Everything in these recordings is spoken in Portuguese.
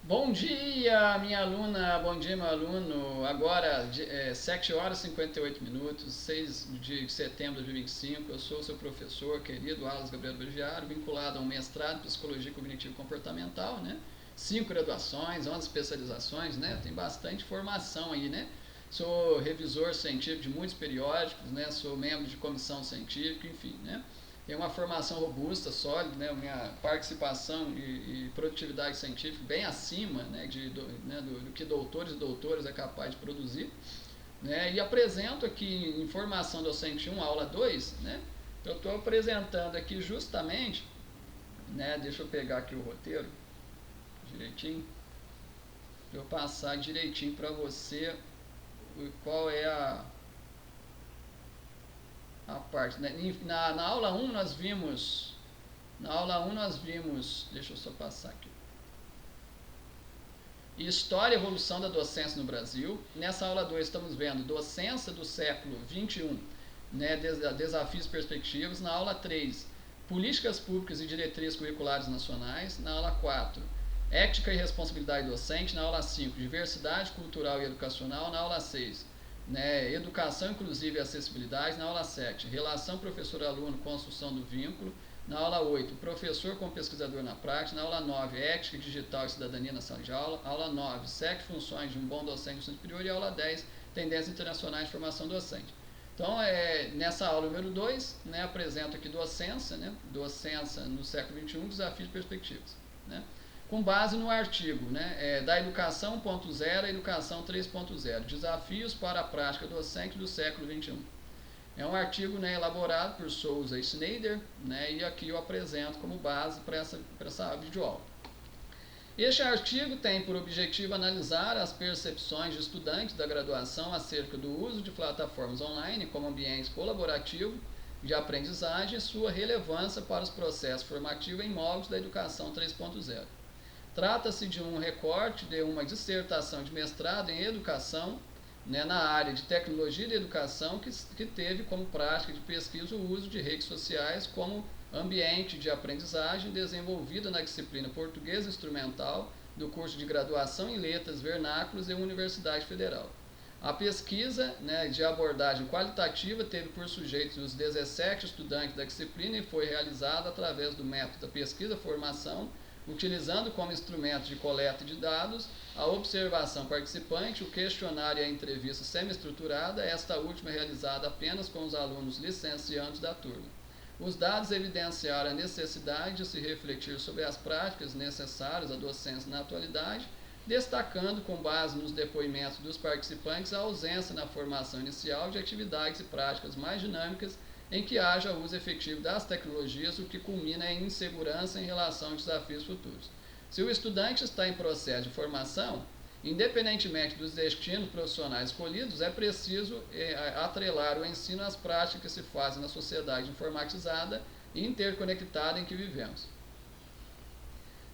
Bom dia, minha aluna, bom dia, meu aluno. Agora, 7 horas e 58 minutos, 6 de setembro de 2025. Eu sou seu professor querido, Alas Gabriel Bergiaro, vinculado a um mestrado em Psicologia Cognitivo e Comportamental, né? 5 graduações, 11 especializações, né? Tem bastante formação aí, né? Sou revisor científico de muitos periódicos, né? Sou membro de comissão científica, enfim, né? Tem uma formação robusta, sólida, né? Minha participação e produtividade científica bem acima, né, do que doutores e doutoras é capaz de produzir, né? E apresento aqui em Formação Docente 1, aula 2, né? Eu estou apresentando aqui justamente, né? Deixa eu pegar aqui o roteiro direitinho, para eu passar direitinho para você qual é a parte, né? Na aula 1 nós vimos, deixa eu só passar aqui, História e Evolução da Docência no Brasil. Nessa aula 2 estamos vendo Docência do século XXI, né, Desafios e Perspectivas. Na aula 3, Políticas Públicas e Diretrizes Curriculares Nacionais. Na aula 4, Ética e Responsabilidade Docente. Na aula 5, Diversidade Cultural e Educacional. Na aula 6, né, Educação Inclusiva e Acessibilidade. Na aula 7, Relação Professor-Aluno, Construção do Vínculo. Na aula 8, professor como pesquisador na prática. Na aula 9, ética digital e cidadania na sala de aula. Aula 9, 7 funções de um bom docente no ensino superior. E aula 10, tendências internacionais de formação docente. Então, nessa aula número 2, né, apresento aqui docência, né, docência no século XXI, desafios e perspectivas, né, com base no artigo, né, da Educação 1.0 à Educação 3.0, desafios para a prática docente do século XXI. É um artigo, né, elaborado por Souza e Schneider, né, e aqui eu apresento como base para essa videoaula. Este artigo tem por objetivo analisar as percepções de estudantes da graduação acerca do uso de plataformas online como ambiente colaborativo de aprendizagem e sua relevância para os processos formativos em moldes da educação 3.0. Trata-se de um recorte de uma dissertação de mestrado em educação, né, na área de tecnologia de educação, que teve como prática de pesquisa o uso de redes sociais como ambiente de aprendizagem, desenvolvida na disciplina Português Instrumental do curso de graduação em Letras Vernáculos da Universidade Federal. A pesquisa, né, de abordagem qualitativa teve por sujeitos os 17 estudantes da disciplina e foi realizada através do método da pesquisa-formação, utilizando como instrumento de coleta de dados a observação participante, o questionário e a entrevista semi-estruturada, esta última realizada apenas com os alunos licenciandos da turma. Os dados evidenciaram a necessidade de se refletir sobre as práticas necessárias à docência na atualidade, destacando, com base nos depoimentos dos participantes, a ausência na formação inicial de atividades e práticas mais dinâmicas em que haja uso efetivo das tecnologias, o que culmina em insegurança em relação aos desafios futuros. Se o estudante está em processo de formação, independentemente dos destinos profissionais escolhidos, é preciso atrelar o ensino às práticas que se fazem na sociedade informatizada e interconectada em que vivemos.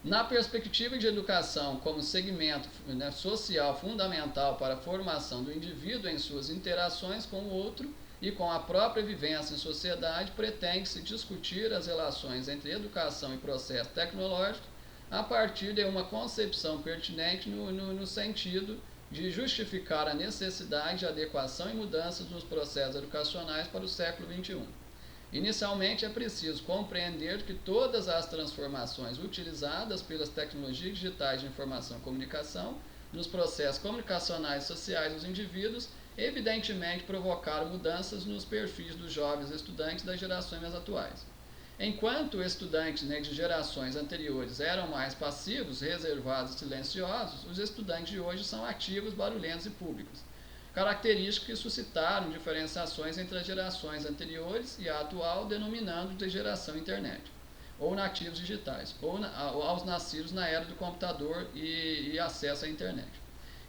Na perspectiva de educação como segmento, né, social fundamental para a formação do indivíduo em suas interações com o outro e com a própria vivência em sociedade, pretende-se discutir as relações entre educação e processo tecnológico a partir de uma concepção pertinente no sentido de justificar a necessidade de adequação e mudanças nos processos educacionais para o século XXI. Inicialmente, é preciso compreender que todas as transformações utilizadas pelas tecnologias digitais de informação e comunicação nos processos comunicacionais e sociais dos indivíduos evidentemente provocaram mudanças nos perfis dos jovens estudantes das gerações mais atuais. Enquanto estudantes, né, de gerações anteriores eram mais passivos, reservados e silenciosos, os estudantes de hoje são ativos, barulhentos e públicos, características que suscitaram diferenciações entre as gerações anteriores e a atual, denominando de geração internet, ou nativos digitais, ou aos nascidos na era do computador e acesso à internet.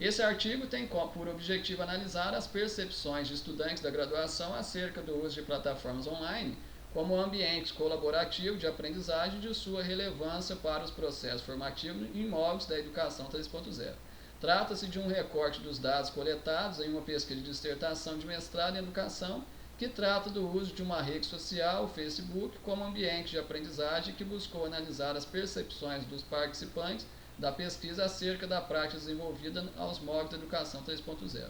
Esse artigo tem por objetivo analisar as percepções de estudantes da graduação acerca do uso de plataformas online como ambientes colaborativos de aprendizagem e de sua relevância para os processos formativos em moldes da educação 3.0. Trata-se de um recorte dos dados coletados em uma pesquisa de dissertação de mestrado em educação que trata do uso de uma rede social, o Facebook, como ambiente de aprendizagem que buscou analisar as percepções dos participantes da pesquisa acerca da prática desenvolvida aos moldes da educação 3.0.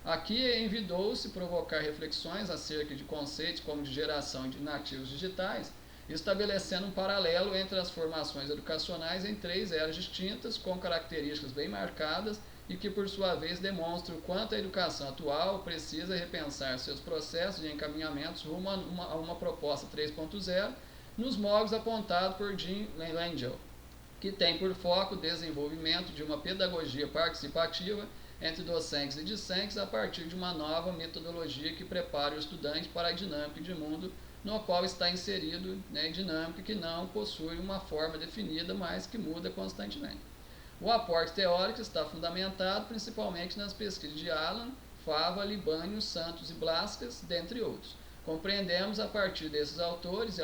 Aqui envidou-se provocar reflexões acerca de conceitos como de geração de nativos digitais, estabelecendo um paralelo entre as formações educacionais em 3 eras distintas, com características bem marcadas e que, por sua vez, demonstram o quanto a educação atual precisa repensar seus processos de encaminhamentos rumo a uma proposta 3.0 nos moldes apontados por Jim Langell, que tem por foco o desenvolvimento de uma pedagogia participativa entre docentes e discentes a partir de uma nova metodologia que prepare o estudante para a dinâmica de mundo no qual está inserido, dinâmica que não possui uma forma definida, mas que muda constantemente. O aporte teórico está fundamentado principalmente nas pesquisas de Allan, Fava, Libânio, Santos e Blasquez, dentre outros. Compreendemos a partir desses autores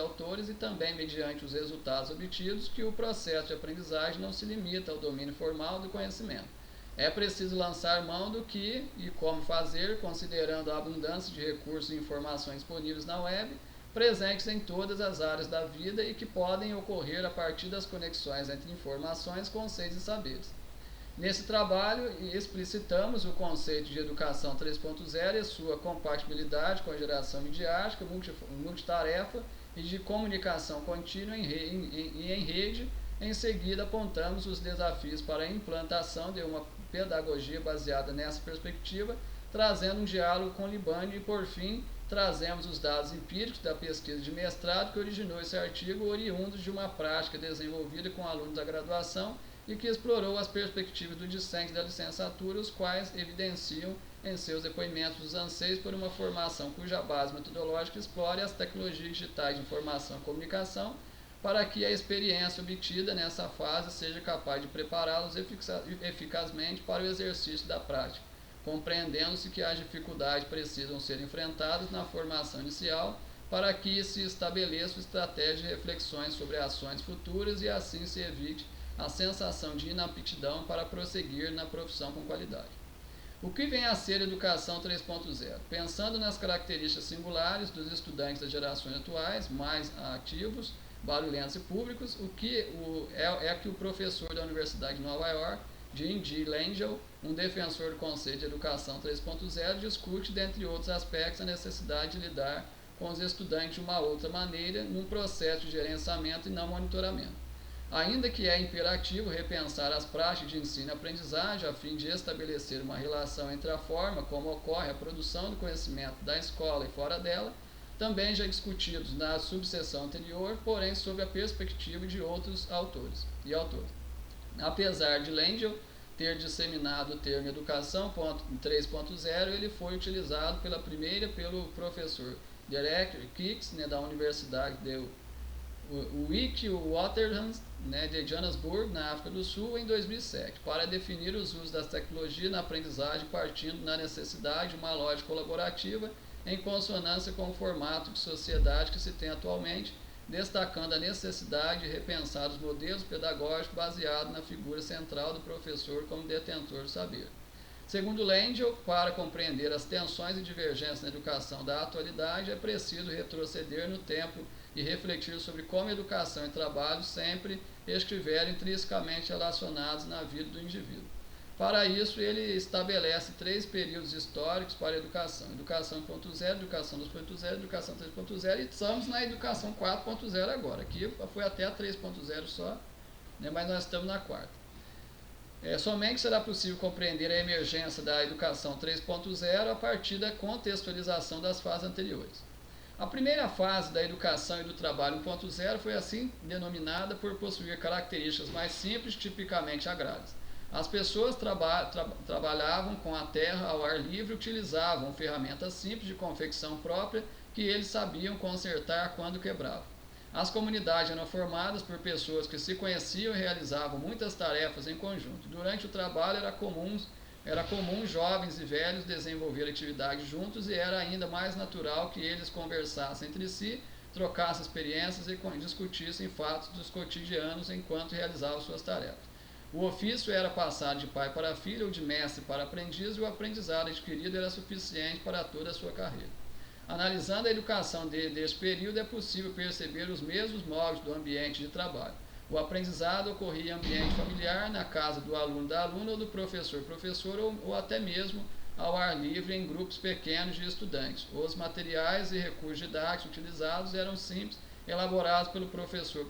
e também mediante os resultados obtidos que o processo de aprendizagem não se limita ao domínio formal do conhecimento. É preciso lançar mão do que e como fazer, considerando a abundância de recursos e informações disponíveis na web, presentes em todas as áreas da vida e que podem ocorrer a partir das conexões entre informações, conceitos e saberes. Nesse trabalho, explicitamos o conceito de educação 3.0 e sua compatibilidade com a geração midiática, multitarefa e de comunicação contínua em rede. Em seguida, apontamos os desafios para a implantação de uma pedagogia baseada nessa perspectiva, trazendo um diálogo com Libânio e, por fim, trazemos os dados empíricos da pesquisa de mestrado que originou esse artigo, oriundos de uma prática desenvolvida com alunos da graduação e que explorou as perspectivas do discente da licenciatura, os quais evidenciam em seus depoimentos os anseios por uma formação cuja base metodológica explore as tecnologias digitais de informação e comunicação, para que a experiência obtida nessa fase seja capaz de prepará-los eficazmente para o exercício da prática, compreendendo-se que as dificuldades precisam ser enfrentadas na formação inicial para que se estabeleçam estratégias de reflexões sobre ações futuras e assim se evite a sensação de inaptidão para prosseguir na profissão com qualidade. O que vem a ser educação 3.0? Pensando nas características singulares dos estudantes das gerações atuais, mais ativos, barulhentos e públicos, é que o professor da Universidade de Nova York, Jim G. Langell, um defensor do conceito de educação 3.0, discute, dentre outros aspectos, a necessidade de lidar com os estudantes de uma outra maneira num processo de gerenciamento e não monitoramento. Ainda que é imperativo repensar as práticas de ensino e aprendizagem a fim de estabelecer uma relação entre a forma como ocorre a produção do conhecimento da escola e fora dela, também já discutidos na subseção anterior, porém sob a perspectiva de outros autores e autoras. Apesar de Langell ter disseminado o termo educação 3.0, ele foi utilizado pela primeira pelo professor Derek Kix, da Universidade de Witwatersrand, de Johannesburg, na África do Sul, em 2007, para definir os usos das tecnologias na aprendizagem partindo da necessidade de uma lógica colaborativa em consonância com o formato de sociedade que se tem atualmente, destacando a necessidade de repensar os modelos pedagógicos baseados na figura central do professor como detentor do saber. Segundo Langell, para compreender as tensões e divergências na educação da atualidade, é preciso retroceder no tempo e refletir sobre como a educação e trabalho sempre estiveram intrinsecamente relacionados na vida do indivíduo. Para isso, ele estabelece 3 períodos históricos para a educação: educação 1.0, educação 2.0, educação 3.0, e estamos na educação 4.0 agora. Aqui foi até a 3.0 só, mas nós estamos na 4ª. Somente será possível compreender a emergência da educação 3.0 a partir da contextualização das fases anteriores. A primeira fase da educação e do trabalho 1.0 foi assim denominada por possuir características mais simples, tipicamente agrárias. As pessoas trabalhavam com a terra ao ar livre e utilizavam ferramentas simples de confecção própria que eles sabiam consertar quando quebravam. As comunidades eram formadas por pessoas que se conheciam e realizavam muitas tarefas em conjunto. Durante o trabalho era comum jovens e velhos desenvolver atividades juntos e era ainda mais natural que eles conversassem entre si, trocassem experiências e discutissem fatos dos cotidianos enquanto realizavam suas tarefas. O ofício era passado de pai para filho ou de mestre para aprendiz e o aprendizado adquirido era suficiente para toda a sua carreira. Analisando a educação deste período, é possível perceber os mesmos moldes do ambiente de trabalho. O aprendizado ocorria em ambiente familiar, na casa do aluno, da aluna ou do professor, ou até mesmo ao ar livre em grupos pequenos de estudantes. Os materiais e recursos didáticos utilizados eram simples, elaborados pelo professor.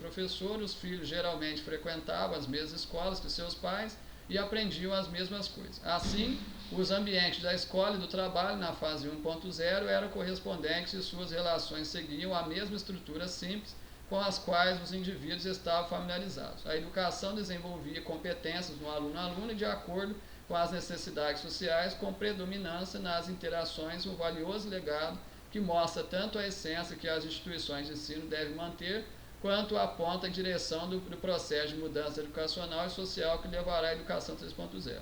Os filhos geralmente frequentavam as mesmas escolas que seus pais e aprendiam as mesmas coisas. Assim, os ambientes da escola e do trabalho na fase 1.0 eram correspondentes e suas relações seguiam a mesma estrutura simples com as quais os indivíduos estavam familiarizados. A educação desenvolvia competências no aluno-aluna de acordo com as necessidades sociais, com predominância nas interações, um valioso legado que mostra tanto a essência que as instituições de ensino devem manter, quanto aponta a direção do processo de mudança educacional e social que levará à educação 3.0.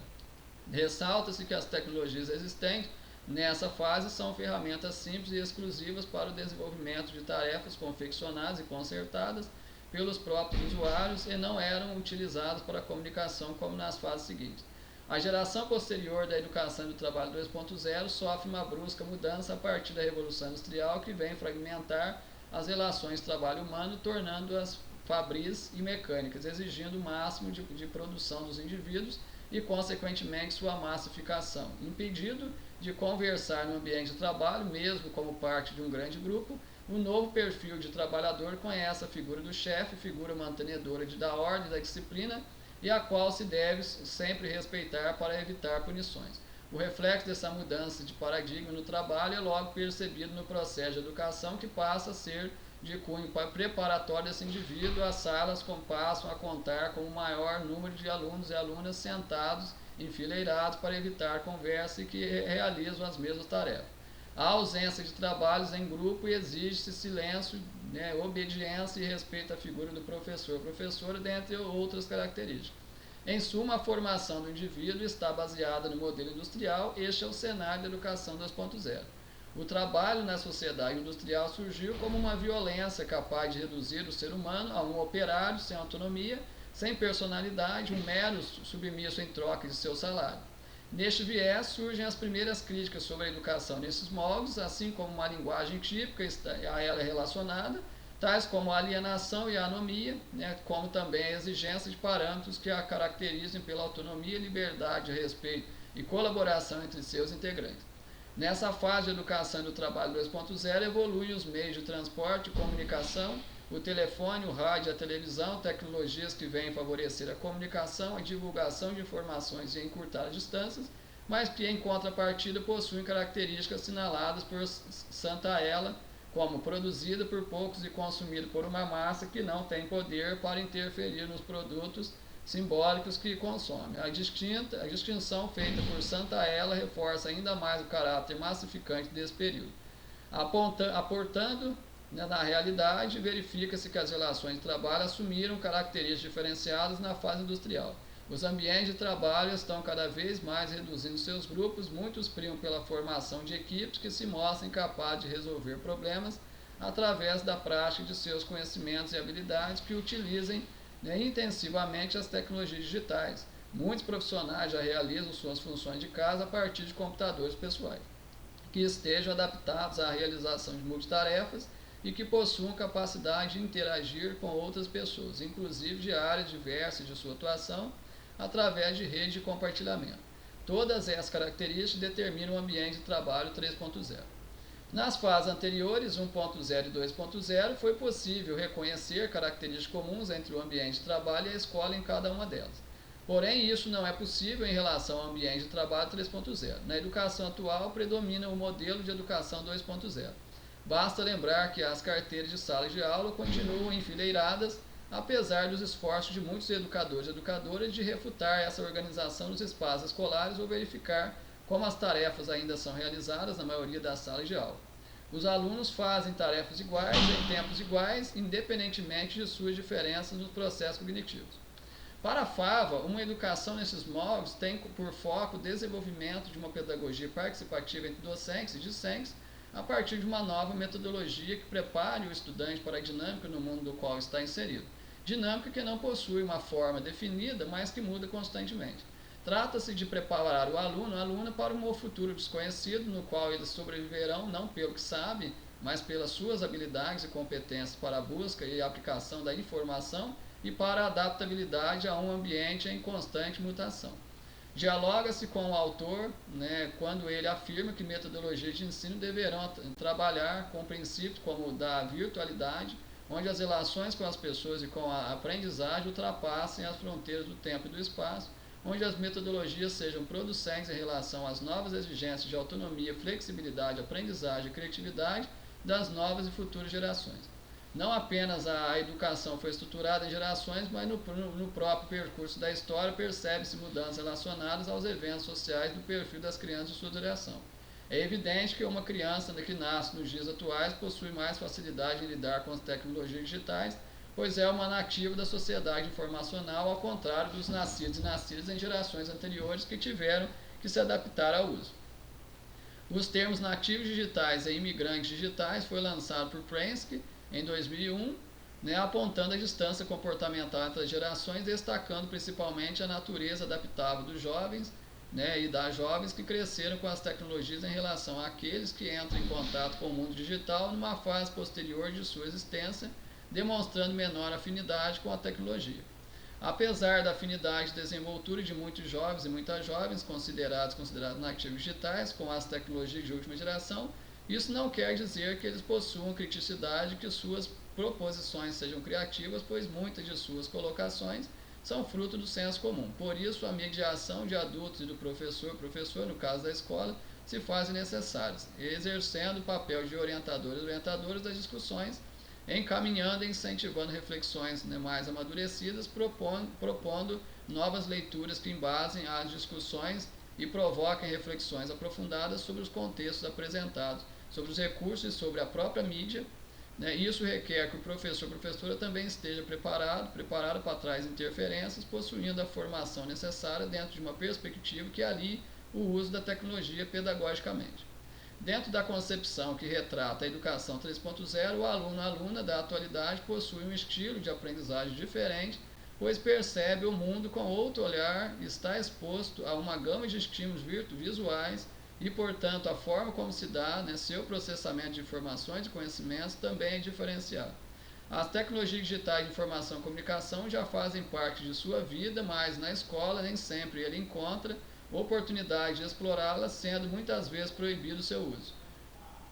Ressalta-se que as tecnologias existentes nessa fase são ferramentas simples e exclusivas para o desenvolvimento de tarefas confeccionadas e consertadas pelos próprios usuários e não eram utilizadas para a comunicação como nas fases seguintes. A geração posterior da educação do trabalho 2.0 sofre uma brusca mudança a partir da Revolução Industrial que vem fragmentar as relações de trabalho humano, tornando-as fabris e mecânicas, exigindo o máximo de produção dos indivíduos e, consequentemente, sua massificação, impedido de conversar no ambiente de trabalho, mesmo como parte de um grande grupo. O novo perfil de trabalhador conhece a figura do chefe, figura mantenedora da ordem e da disciplina, e a qual se deve sempre respeitar para evitar punições. O reflexo dessa mudança de paradigma no trabalho é logo percebido no processo de educação, que passa a ser de cunho preparatório desse indivíduo. As salas passam a contar com o maior número de alunos e alunas sentados, enfileirados, para evitar conversa e que realizam as mesmas tarefas. A ausência de trabalhos em grupo exige-se silêncio, obediência e respeito à figura do professor, professora, dentre outras características. Em suma, a formação do indivíduo está baseada no modelo industrial. Este é o cenário da educação 2.0. O trabalho na sociedade industrial surgiu como uma violência capaz de reduzir o ser humano a um operário sem autonomia, sem personalidade, um mero submisso em troca de seu salário. Neste viés surgem as primeiras críticas sobre a educação nesses moldes, assim como uma linguagem típica a ela relacionada, tais como a alienação e a anomia, como também a exigência de parâmetros que a caracterizem pela autonomia, liberdade, respeito e colaboração entre seus integrantes. Nessa fase de educação do trabalho 2.0, evoluem os meios de transporte e comunicação, o telefone, o rádio, a televisão, tecnologias que vêm favorecer a comunicação, a divulgação de informações e encurtar as distâncias, mas que em contrapartida possuem características assinaladas por Santa Ela, como produzida por poucos e consumida por uma massa que não tem poder para interferir nos produtos simbólicos que consome. A distinção feita por Santa Ela reforça ainda mais o caráter massificante desse período. Aportando na realidade, verifica-se que as relações de trabalho assumiram características diferenciadas na fase industrial. Os ambientes de trabalho estão cada vez mais reduzindo seus grupos, muitos primam pela formação de equipes que se mostrem capazes de resolver problemas através da prática de seus conhecimentos e habilidades, que utilizem intensivamente as tecnologias digitais. Muitos profissionais já realizam suas funções de casa a partir de computadores pessoais, que estejam adaptados à realização de multitarefas e que possuam capacidade de interagir com outras pessoas, inclusive de áreas diversas de sua atuação, através de redes de compartilhamento. Todas essas características determinam o ambiente de trabalho 3.0. Nas fases anteriores, 1.0 e 2.0, foi possível reconhecer características comuns entre o ambiente de trabalho e a escola em cada uma delas. Porém, isso não é possível em relação ao ambiente de trabalho 3.0. Na educação atual, predomina o modelo de educação 2.0. Basta lembrar que as carteiras de sala de aula continuam enfileiradas, apesar dos esforços de muitos educadores e educadoras de refutar essa organização dos espaços escolares ou verificar como as tarefas ainda são realizadas na maioria das salas de aula. Os alunos fazem tarefas iguais em tempos iguais, independentemente de suas diferenças nos processos cognitivos. Para a FAVA, uma educação nesses moldes tem por foco o desenvolvimento de uma pedagogia participativa entre docentes e discentes, a partir de uma nova metodologia que prepare o estudante para a dinâmica no mundo do qual está inserido. Dinâmica que não possui uma forma definida, mas que muda constantemente. Trata-se de preparar o aluno ou aluna para um futuro desconhecido, no qual eles sobreviverão não pelo que sabem, mas pelas suas habilidades e competências para a busca e aplicação da informação e para a adaptabilidade a um ambiente em constante mutação. Dialoga-se com o autor, quando ele afirma que metodologias de ensino deverão trabalhar com princípios como o da virtualidade, onde as relações com as pessoas e com a aprendizagem ultrapassem as fronteiras do tempo e do espaço, onde as metodologias sejam producentes em relação às novas exigências de autonomia, flexibilidade, aprendizagem e criatividade das novas e futuras gerações. Não apenas a educação foi estruturada em gerações, mas no próprio percurso da história percebe-se mudanças relacionadas aos eventos sociais do perfil das crianças de sua geração. É evidente que uma criança que nasce nos dias atuais possui mais facilidade em lidar com as tecnologias digitais, pois é uma nativa da sociedade informacional, ao contrário dos nascidos e nascidas em gerações anteriores que tiveram que se adaptar ao uso. Os termos nativos digitais e imigrantes digitais foi lançado por Prensky em 2001, apontando a distância comportamental entre as gerações, destacando principalmente a natureza adaptável dos jovens e das jovens que cresceram com as tecnologias em relação àqueles que entram em contato com o mundo digital numa fase posterior de sua existência, demonstrando menor afinidade com a tecnologia. Apesar da afinidade de desenvoltura de muitos jovens e muitas jovens considerados nativos digitais com as tecnologias de última geração, isso não quer dizer que eles possuam criticidade, que suas proposições sejam criativas, pois muitas de suas colocações são fruto do senso comum. Por isso, a mediação de adultos e do professor, no caso da escola, se fazem necessárias, exercendo o papel de orientadores das discussões, encaminhando e incentivando reflexões mais amadurecidas, propondo novas leituras que embasem as discussões e provoquem reflexões aprofundadas sobre os contextos apresentados, sobre os recursos e sobre a própria mídia. Isso requer que o professora também esteja preparado para trás interferências, possuindo a formação necessária dentro de uma perspectiva que alie o uso da tecnologia pedagogicamente. Dentro da concepção que retrata a educação 3.0, o aluno-aluna da atualidade possui um estilo de aprendizagem diferente, pois percebe o mundo com outro olhar, está exposto a uma gama de estímulos visuais e, portanto, a forma como se dá seu processamento de informações e conhecimentos também é diferenciado. As tecnologias digitais de informação e comunicação já fazem parte de sua vida, mas na escola nem sempre ele encontra oportunidade de explorá-las, sendo muitas vezes proibido o seu uso.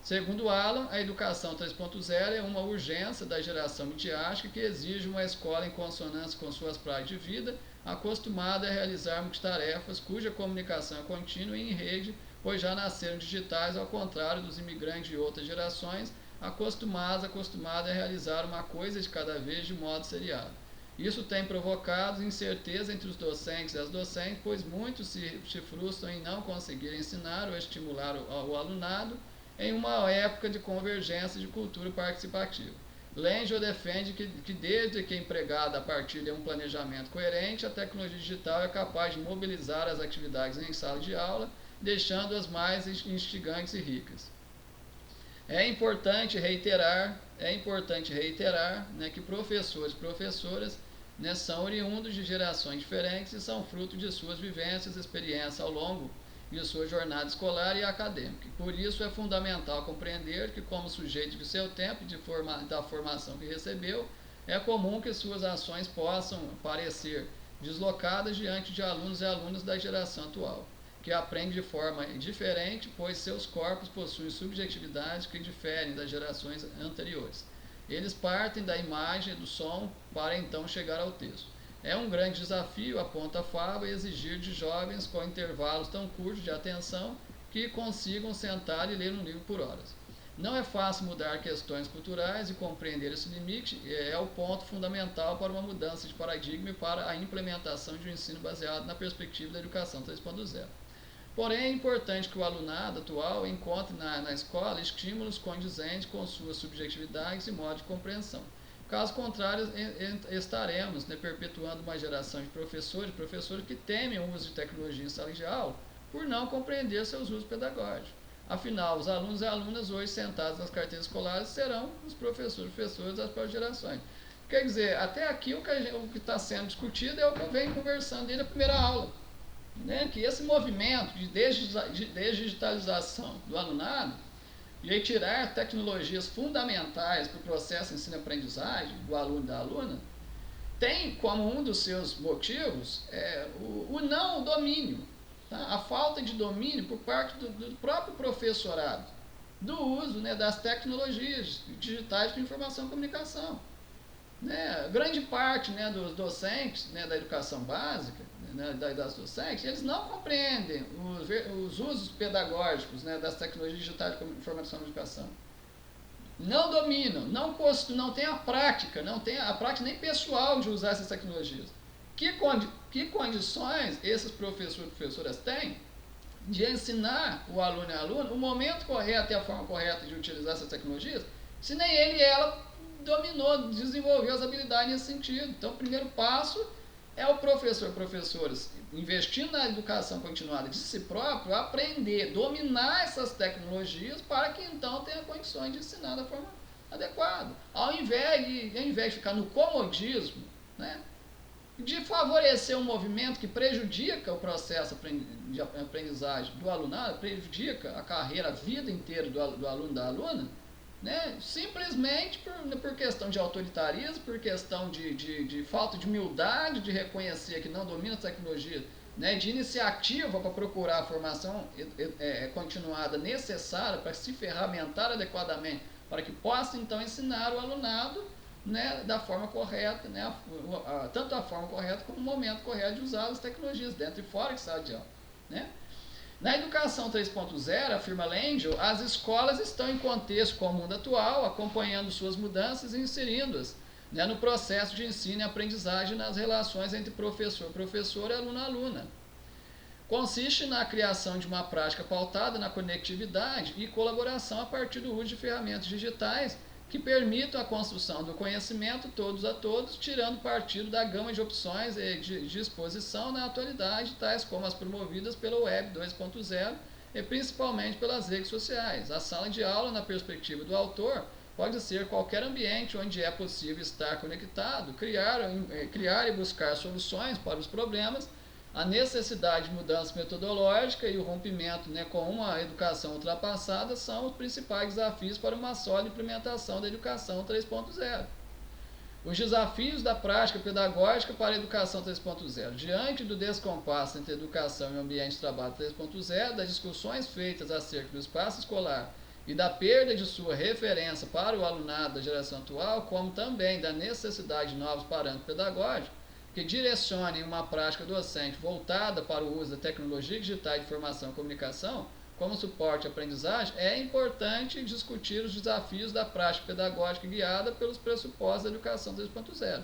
Segundo Alan, a educação 3.0 é uma urgência da geração midiática que exige uma escola em consonância com suas práticas de vida, acostumada a realizar multitarefas, cuja comunicação é contínua e em rede, pois já nasceram digitais, ao contrário dos imigrantes de outras gerações, acostumados a realizar uma coisa de cada vez de modo seriado. Isso tem provocado incerteza entre os docentes e as docentes, pois muitos se frustram em não conseguir ensinar ou estimular o alunado em uma época de convergência de cultura participativa. Langell defende que desde que empregada a partir de um planejamento coerente, a tecnologia digital é capaz de mobilizar as atividades em sala de aula, deixando-as mais instigantes e ricas. É importante reiterar que professores e professoras são oriundos de gerações diferentes e são fruto de suas vivências e experiências ao longo de sua jornada escolar e acadêmica. Por isso é fundamental compreender que, como sujeito de seu tempo e da formação que recebeu, é comum que suas ações possam parecer deslocadas diante de alunos e alunas da geração atual, que aprendem de forma diferente, pois seus corpos possuem subjetividades que diferem das gerações anteriores. Eles partem da imagem e do som para então chegar ao texto. É um grande desafio, aponta Fava, exigir de jovens com intervalos tão curtos de atenção que consigam sentar e ler um livro por horas. Não é fácil mudar questões culturais e compreender esse limite é o ponto fundamental para uma mudança de paradigma e para a implementação de um ensino baseado na perspectiva da educação 3.0. Porém, é importante que o alunado atual encontre na escola estímulos condizentes com suas subjetividades e modo de compreensão. Caso contrário, estaremos perpetuando uma geração de professores e professoras que temem o uso de tecnologia em sala de aula por não compreender seus usos pedagógicos. Afinal, os alunos e alunas hoje sentados nas carteiras escolares serão os professores e professoras das próximas gerações. Quer dizer, até aqui o que está sendo discutido é o que eu venho conversando desde a primeira aula. Que esse movimento de desdigitalização do alunado e retirar tecnologias fundamentais para o processo de ensino-aprendizagem do aluno e da aluna tem como um dos seus motivos o não domínio, tá? A falta de domínio por parte do próprio professorado, do uso, né, das tecnologias digitais para informação e comunicação. Né? Grande parte, né, dos docentes, né, da educação básica, né, das docentes, eles não compreendem os usos pedagógicos, né, das tecnologias digitais de informação e comunicação. Não dominam, não tem a prática, não tem a prática nem pessoal de usar essas tecnologias. Que condições esses professores e professoras têm de ensinar o aluno e a aluna o momento correto e a forma correta de utilizar essas tecnologias, se nem ele e ela dominou, desenvolveu as habilidades nesse sentido. Então, o primeiro passo é o professor, professores, investindo na educação continuada de si próprio, aprender, dominar essas tecnologias para que então tenha condições de ensinar da forma adequada. Ao invés de ficar no comodismo, né, de favorecer um movimento que prejudica o processo de aprendizagem do alunado, prejudica a carreira, a vida inteira do aluno, da aluna, né? Simplesmente por questão de autoritarismo, por questão de falta de humildade, de reconhecer que não domina a tecnologia, né? De iniciativa para procurar a formação continuada necessária para se ferramentar adequadamente, para que possa então ensinar o alunado, né, da forma correta, né, tanto a forma correta como o momento correto de usar as tecnologias dentro e fora de sala de aula. Né? Na educação 3.0, afirma Lengel, as escolas estão em contexto com o mundo atual, acompanhando suas mudanças e inserindo-as, né, no processo de ensino e aprendizagem nas relações entre professor, professor e aluno-aluna. Consiste na criação de uma prática pautada na conectividade e colaboração a partir do uso de ferramentas digitais que permitam a construção do conhecimento todos a todos, tirando partido da gama de opções de exposição na atualidade, tais como as promovidas pela Web 2.0 e principalmente pelas redes sociais. A sala de aula, na perspectiva do autor, pode ser qualquer ambiente onde é possível estar conectado, criar e buscar soluções para os problemas. A necessidade de mudança metodológica e o rompimento, né, com uma educação ultrapassada são os principais desafios para uma sólida implementação da educação 3.0. Os desafios da prática pedagógica para a educação 3.0. Diante do descompasso entre educação e ambiente de trabalho 3.0, das discussões feitas acerca do espaço escolar e da perda de sua referência para o alunado da geração atual, como também da necessidade de novos parâmetros pedagógicos, que direcionem uma prática docente voltada para o uso da tecnologia digital de informação e comunicação como suporte à aprendizagem, é importante discutir os desafios da prática pedagógica guiada pelos pressupostos da educação 3.0.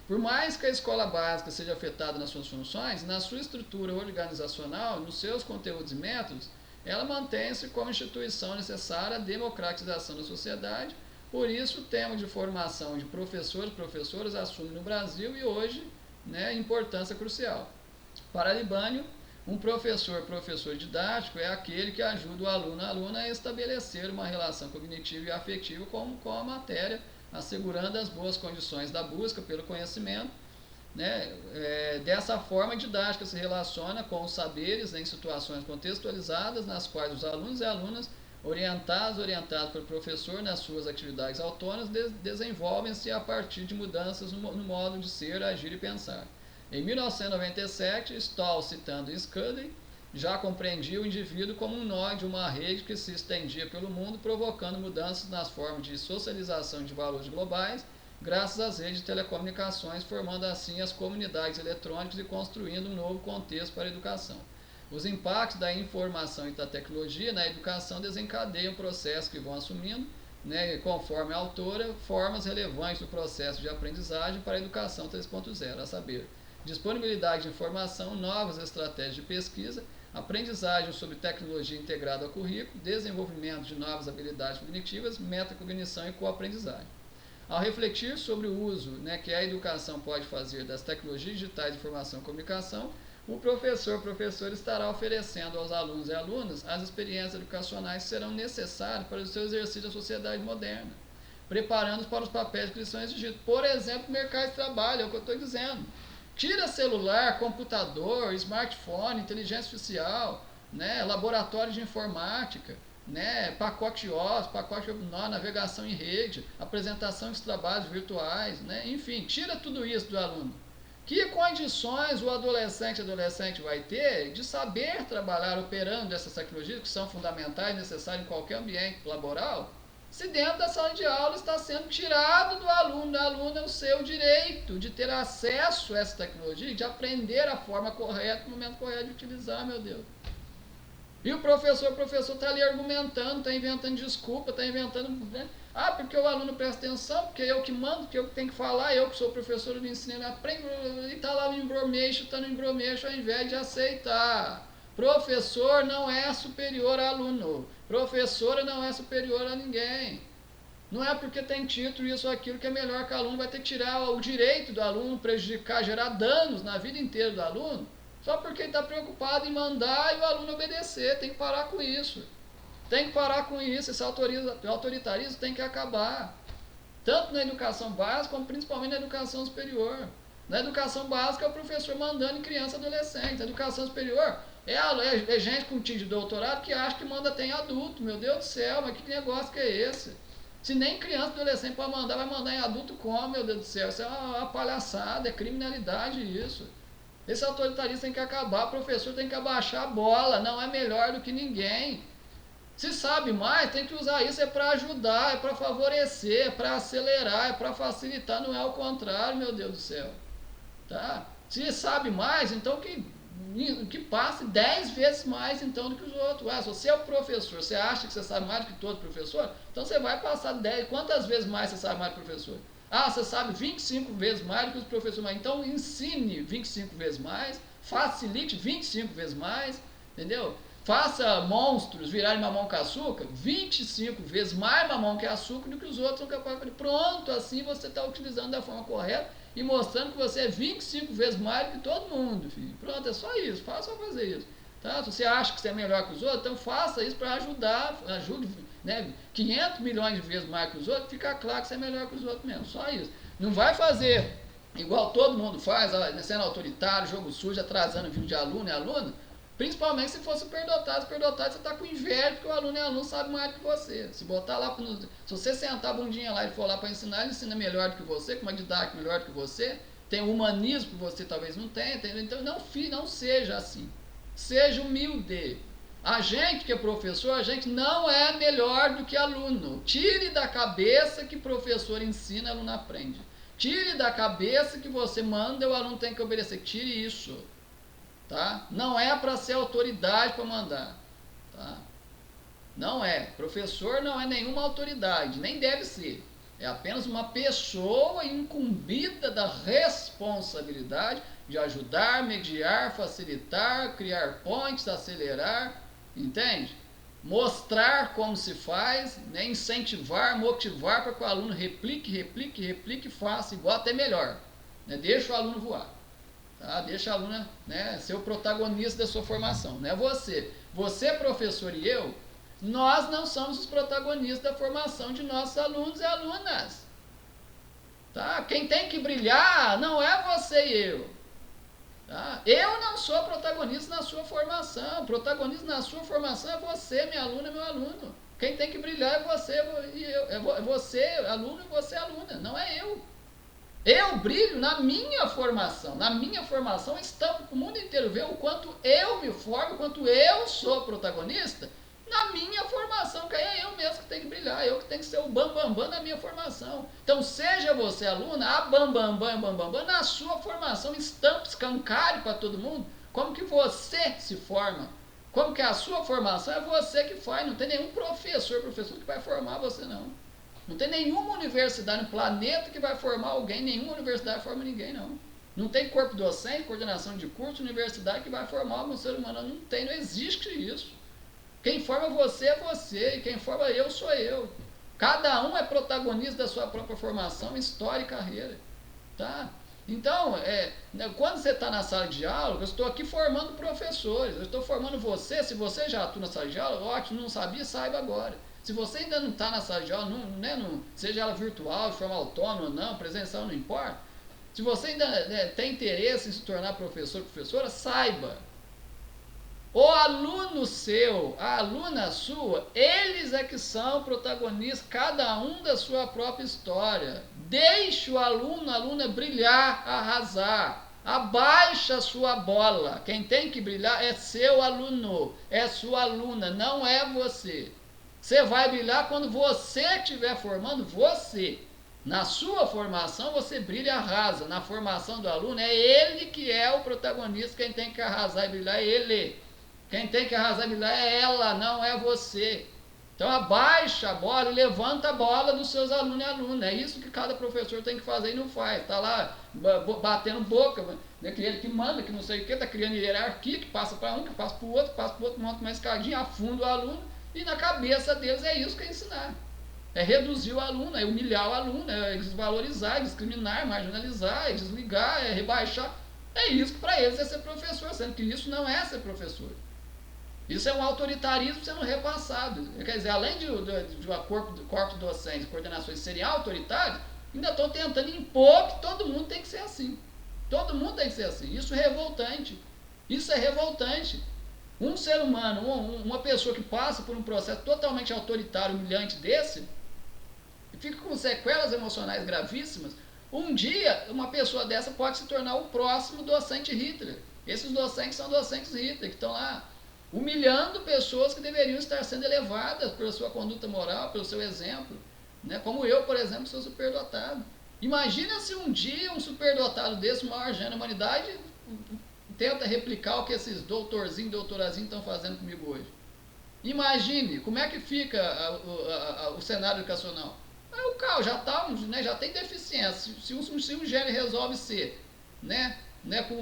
Por mais que a escola básica seja afetada nas suas funções, na sua estrutura organizacional, nos seus conteúdos e métodos, ela mantém-se como instituição necessária à democratização da sociedade. Por isso, o tema de formação de professores e professoras assume no Brasil e hoje, né, importância crucial. Para Libânio, um professor didático é aquele que ajuda o aluno, a aluna a estabelecer uma relação cognitiva e afetiva com a matéria, assegurando as boas condições da busca pelo conhecimento. Né? Dessa forma, a didática se relaciona com os saberes em situações contextualizadas, nas quais os alunos e alunas orientados pelo professor nas suas atividades autônomas, desenvolvem-se a partir de mudanças no modo de ser, agir e pensar. Em 1997, Stoll, citando Scudder, já compreendia o indivíduo como um nó de uma rede que se estendia pelo mundo, provocando mudanças nas formas de socialização de valores globais, graças às redes de telecomunicações, formando assim as comunidades eletrônicas e construindo um novo contexto para a educação. Os impactos da informação e da tecnologia na educação desencadeiam processos que vão assumindo, né, conforme a autora, formas relevantes do processo de aprendizagem para a educação 3.0, a saber, disponibilidade de informação, novas estratégias de pesquisa, aprendizagem sobre tecnologia integrada ao currículo, desenvolvimento de novas habilidades cognitivas, metacognição e coaprendizagem. Ao refletir sobre o uso, né, que a educação pode fazer das tecnologias digitais de informação e comunicação, o professor estará oferecendo aos alunos e alunas as experiências educacionais que serão necessárias para o seu exercício da sociedade moderna, preparando-os para os papéis que lhes são exigidos. Por exemplo, mercado de trabalho, é o que eu estou dizendo. Tira celular, computador, smartphone, inteligência artificial, né, laboratório de informática, né, pacote OS, pacote navegação em rede, apresentação de trabalhos virtuais, né, enfim, tira tudo isso do aluno. Que condições o adolescente vai ter de saber trabalhar operando essas tecnologias que são fundamentais, necessárias em qualquer ambiente laboral, se dentro da sala de aula está sendo tirado do aluno, da aluna, o seu direito de ter acesso a essa tecnologia, de aprender a forma correta, o momento correto de utilizar, meu Deus. E o professor está ali argumentando, está inventando desculpa, está inventando, né? Ah, porque o aluno presta atenção, porque eu que mando, porque eu que tenho que falar, eu que sou professor, eu ensino, ele aprende, e está lá no embromeixo, ao invés de aceitar. Professor não é superior a aluno, professora não é superior a ninguém. Não é porque tem título isso ou aquilo que é melhor que o aluno, vai ter que tirar o direito do aluno, prejudicar, gerar danos na vida inteira do aluno, só porque ele está preocupado em mandar e o aluno obedecer. Tem que parar com isso. Tem que parar com isso. Esse autoritarismo tem que acabar. Tanto na educação básica, como principalmente na educação superior. Na educação básica é o professor mandando em criança e adolescente. Na educação superior é gente com título de doutorado que acha que manda até em adulto. Meu Deus do céu, mas que negócio que é esse? Se nem criança e adolescente pode mandar, vai mandar em adulto como, meu Deus do céu? Isso é uma palhaçada, é criminalidade isso. Esse autoritarismo tem que acabar, o professor tem que abaixar a bola, não é melhor do que ninguém. Se sabe mais, tem que usar isso, é para ajudar, é para favorecer, é para acelerar, é para facilitar, não é o contrário, meu Deus do céu. Tá? Se sabe mais, então que passe 10 vezes mais então do que os outros. Se você é o professor, você acha que você sabe mais do que todo professor, então você vai passar 10, quantas vezes mais você sabe mais do professor? Você sabe 25 vezes mais do que os professores. Então ensine 25 vezes mais, facilite 25 vezes mais, entendeu? Faça monstros virarem mamão com açúcar 25 vezes mais mamão que açúcar do que os outros são capazes de fazer. Pronto, assim você está utilizando da forma correta e mostrando que você é 25 vezes mais do que todo mundo, filho. Pronto, é só isso, faça fazer isso. Tá? Se você acha que você é melhor que os outros, então faça isso para ajude, né, 500 milhões de vezes mais que os outros, fica claro que você é melhor que os outros mesmo, só isso. Não vai fazer igual todo mundo faz, sendo autoritário, jogo sujo, atrasando o vídeo de aluno e aluna, principalmente se for superdotado você está com inveja porque o aluno e aluno sabe mais do que você. Se botar lá, se você sentar a bundinha lá e for lá para ensinar, ele ensina melhor do que você, com uma didática melhor do que você, tem um humanismo que você talvez não tenha, entendeu? Então não seja assim. Seja humilde. A gente que é professor, a gente não é melhor do que aluno. Tire da cabeça que professor ensina, aluno aprende. Tire da cabeça que você manda e o aluno tem que obedecer. Tire isso. Tá? Não é para ser autoridade para mandar. Tá? Não é. Professor não é nenhuma autoridade, nem deve ser. É apenas uma pessoa incumbida da responsabilidade de ajudar, mediar, facilitar, criar pontes, acelerar, entende? Mostrar como se faz, né? Incentivar, motivar para que o aluno replique e faça igual, até melhor. Né? Deixa o aluno voar. Tá? Deixa o aluno, né, ser o protagonista da sua formação. Não é você. Você, professor, e eu, nós não somos os protagonistas da formação de nossos alunos e alunas. Tá? Quem tem que brilhar não é você e eu. Tá? Eu não sou protagonista na sua formação. Protagonista na sua formação é você, minha aluna, meu aluno. Quem tem que brilhar é você e eu. É você, aluno, e você, aluna. Não é eu. Eu brilho na minha formação. Na minha formação, o mundo inteiro vê o quanto eu me formo, o quanto eu sou protagonista na minha formação, que aí é eu mesmo que tenho que brilhar, eu que tenho que ser o bambambam na minha formação. Então, seja você aluna, a bambambam na sua formação, escancare para todo mundo como que você se forma, como que a sua formação é você que faz, não tem nenhum professor que vai formar você não. Não tem nenhuma universidade no planeta que vai formar alguém, nenhuma universidade forma ninguém não. Não tem corpo docente, coordenação de curso, universidade que vai formar um ser humano, não tem, não existe isso. Quem forma você é você, e quem forma eu sou eu. Cada um é protagonista da sua própria formação, história e carreira. Tá? Então, quando você está na sala de aula, eu estou aqui formando professores, eu estou formando você. Se você já atua na sala de aula, ótimo, não sabia, saiba agora. Se você ainda não está na sala de aula, seja ela virtual, de forma autônoma ou não, presencial não importa. Se você ainda tem interesse em se tornar professor ou professora, saiba. O aluno seu, a aluna sua, eles é que são protagonistas, cada um da sua própria história. Deixe o aluno, a aluna brilhar, arrasar. Abaixa a sua bola. Quem tem que brilhar é seu aluno, é sua aluna, não é você. Você vai brilhar quando você estiver formando você. Na sua formação você brilha e arrasa. Na formação do aluno é ele que é o protagonista, quem tem que arrasar e brilhar é ele. Quem tem que arrasar e brilhar é ela, não é você. Então abaixa a bola e levanta a bola dos seus alunos e alunas. É isso que cada professor tem que fazer e não faz. Está lá batendo boca, né, que ele que manda, que não sei o que, está criando hierarquia, que passa para um, que passa para o outro, monta uma escadinha, afunda o aluno, e na cabeça deles é isso que é ensinar. É reduzir o aluno, é humilhar o aluno, é desvalorizar, é discriminar, marginalizar, é desligar, é rebaixar. É isso que para eles é ser professor, sendo que isso não é ser professor. Isso é um autoritarismo sendo repassado. Quer dizer, além de corpo docente, coordenações serem autoritários, ainda estão tentando impor que todo mundo tem que ser assim. Todo mundo tem que ser assim. Isso é revoltante. Isso é revoltante. Um ser humano, uma pessoa que passa por um processo totalmente autoritário, humilhante desse, e fica com sequelas emocionais gravíssimas, um dia uma pessoa dessa pode se tornar o próximo docente Hitler. Esses docentes são docentes Hitler, que estão lá humilhando pessoas que deveriam estar sendo elevadas pela sua conduta moral, pelo seu exemplo, né? Como eu, por exemplo, sou superdotado. Imagina se um dia um superdotado desse, o maior gênio da humanidade, tenta replicar o que esses doutorzinhos, doutorazinhos estão fazendo comigo hoje. Imagine como é que fica o cenário educacional. O carro já tá, né, já tem deficiência. Se um gênio resolve ser, né,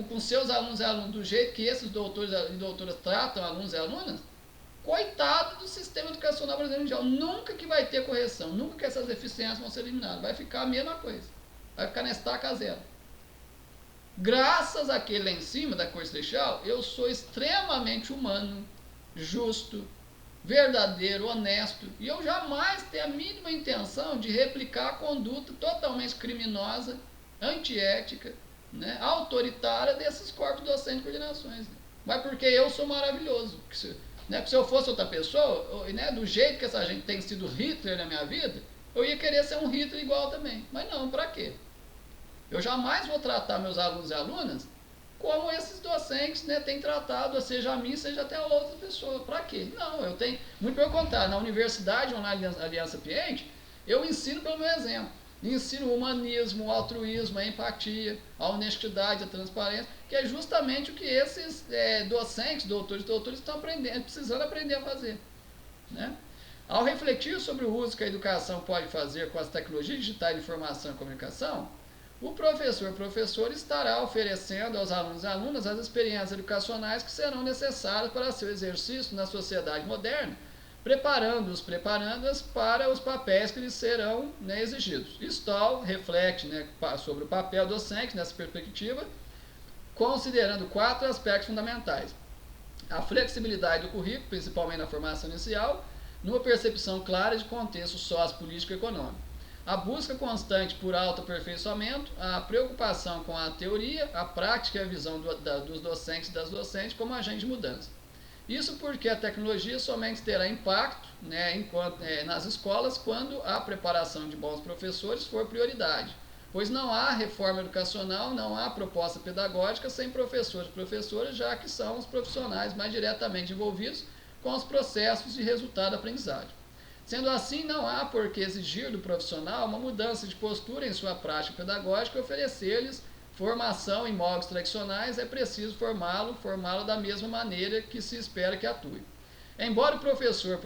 com seus alunos e alunas do jeito que esses doutores e doutoras tratam alunos e alunas, coitado do sistema educacional brasileiro mundial. Nunca que vai ter correção, nunca que essas deficiências vão ser eliminadas. Vai ficar a mesma coisa. Vai ficar na estaca zero. Graças àquele lá em cima da cor celestial, eu sou extremamente humano, justo, verdadeiro, honesto, e eu jamais tenho a mínima intenção de replicar a conduta totalmente criminosa, antiética, né, autoritária desses corpos docentes de coordenações. Mas porque eu sou maravilhoso. Né, se eu fosse outra pessoa, né, do jeito que essa gente tem sido Hitler na minha vida, eu ia querer ser um Hitler igual também. Mas não, para quê? Eu jamais vou tratar meus alunos e alunas como esses docentes, né, têm tratado, seja a mim, seja até a outra pessoa. Para quê? Não, eu tenho, muito pelo contrário, na universidade ou na Aliança Piente, eu ensino pelo meu exemplo. Ensino o humanismo, o altruísmo, a empatia, a honestidade, a transparência, que é justamente o que esses docentes, doutores e doutoras estão aprendendo, precisando aprender a fazer, né? Ao refletir sobre o uso que a educação pode fazer com as tecnologias digitais de informação e comunicação, o professor estará oferecendo aos alunos e alunas as experiências educacionais que serão necessárias para seu exercício na sociedade moderna, preparando-as para os papéis que lhes serão, né, exigidos. Stoll reflete, né, sobre o papel docente nessa perspectiva, considerando 4 aspectos fundamentais. A flexibilidade do currículo, principalmente na formação inicial, numa percepção clara de contexto sociopolítico e econômico. A busca constante por autoaperfeiçoamento, a preocupação com a teoria, a prática e a visão dos docentes e das docentes como agente de mudança. Isso porque a tecnologia somente terá impacto, né, nas escolas quando a preparação de bons professores for prioridade, pois não há reforma educacional, não há proposta pedagógica sem professores e professoras, já que são os profissionais mais diretamente envolvidos com os processos de resultado da aprendizagem. Sendo assim, não há por que exigir do profissional uma mudança de postura em sua prática pedagógica e oferecer-lhes formação em moldes tradicionais, é preciso formá-lo da mesma maneira que se espera que atue. Embora o professor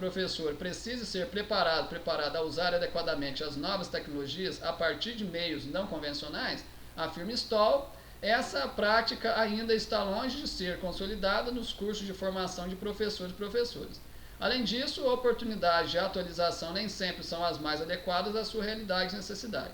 precise ser preparado a usar adequadamente as novas tecnologias a partir de meios não convencionais, afirma Stoll, essa prática ainda está longe de ser consolidada nos cursos de formação de professores e professoras. Além disso, oportunidades de atualização nem sempre são as mais adequadas à sua realidade e necessidade.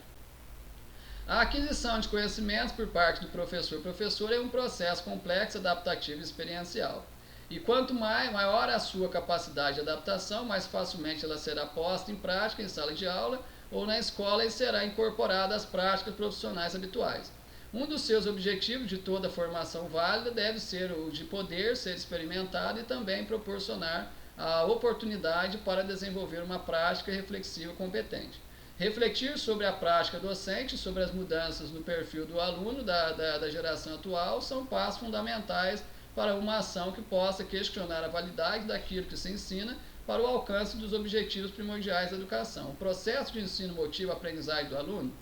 A aquisição de conhecimentos por parte do professor é um processo complexo, adaptativo e experiencial. E quanto maior a sua capacidade de adaptação, mais facilmente ela será posta em prática em sala de aula ou na escola e será incorporada às práticas profissionais habituais. Um dos seus objetivos de toda formação válida deve ser o de poder ser experimentado e também proporcionar a oportunidade para desenvolver uma prática reflexiva competente. Refletir sobre a prática docente, sobre as mudanças no perfil do aluno da geração atual, são passos fundamentais para uma ação que possa questionar a validade daquilo que se ensina para o alcance dos objetivos primordiais da educação. O processo de ensino motiva a aprendizagem do aluno.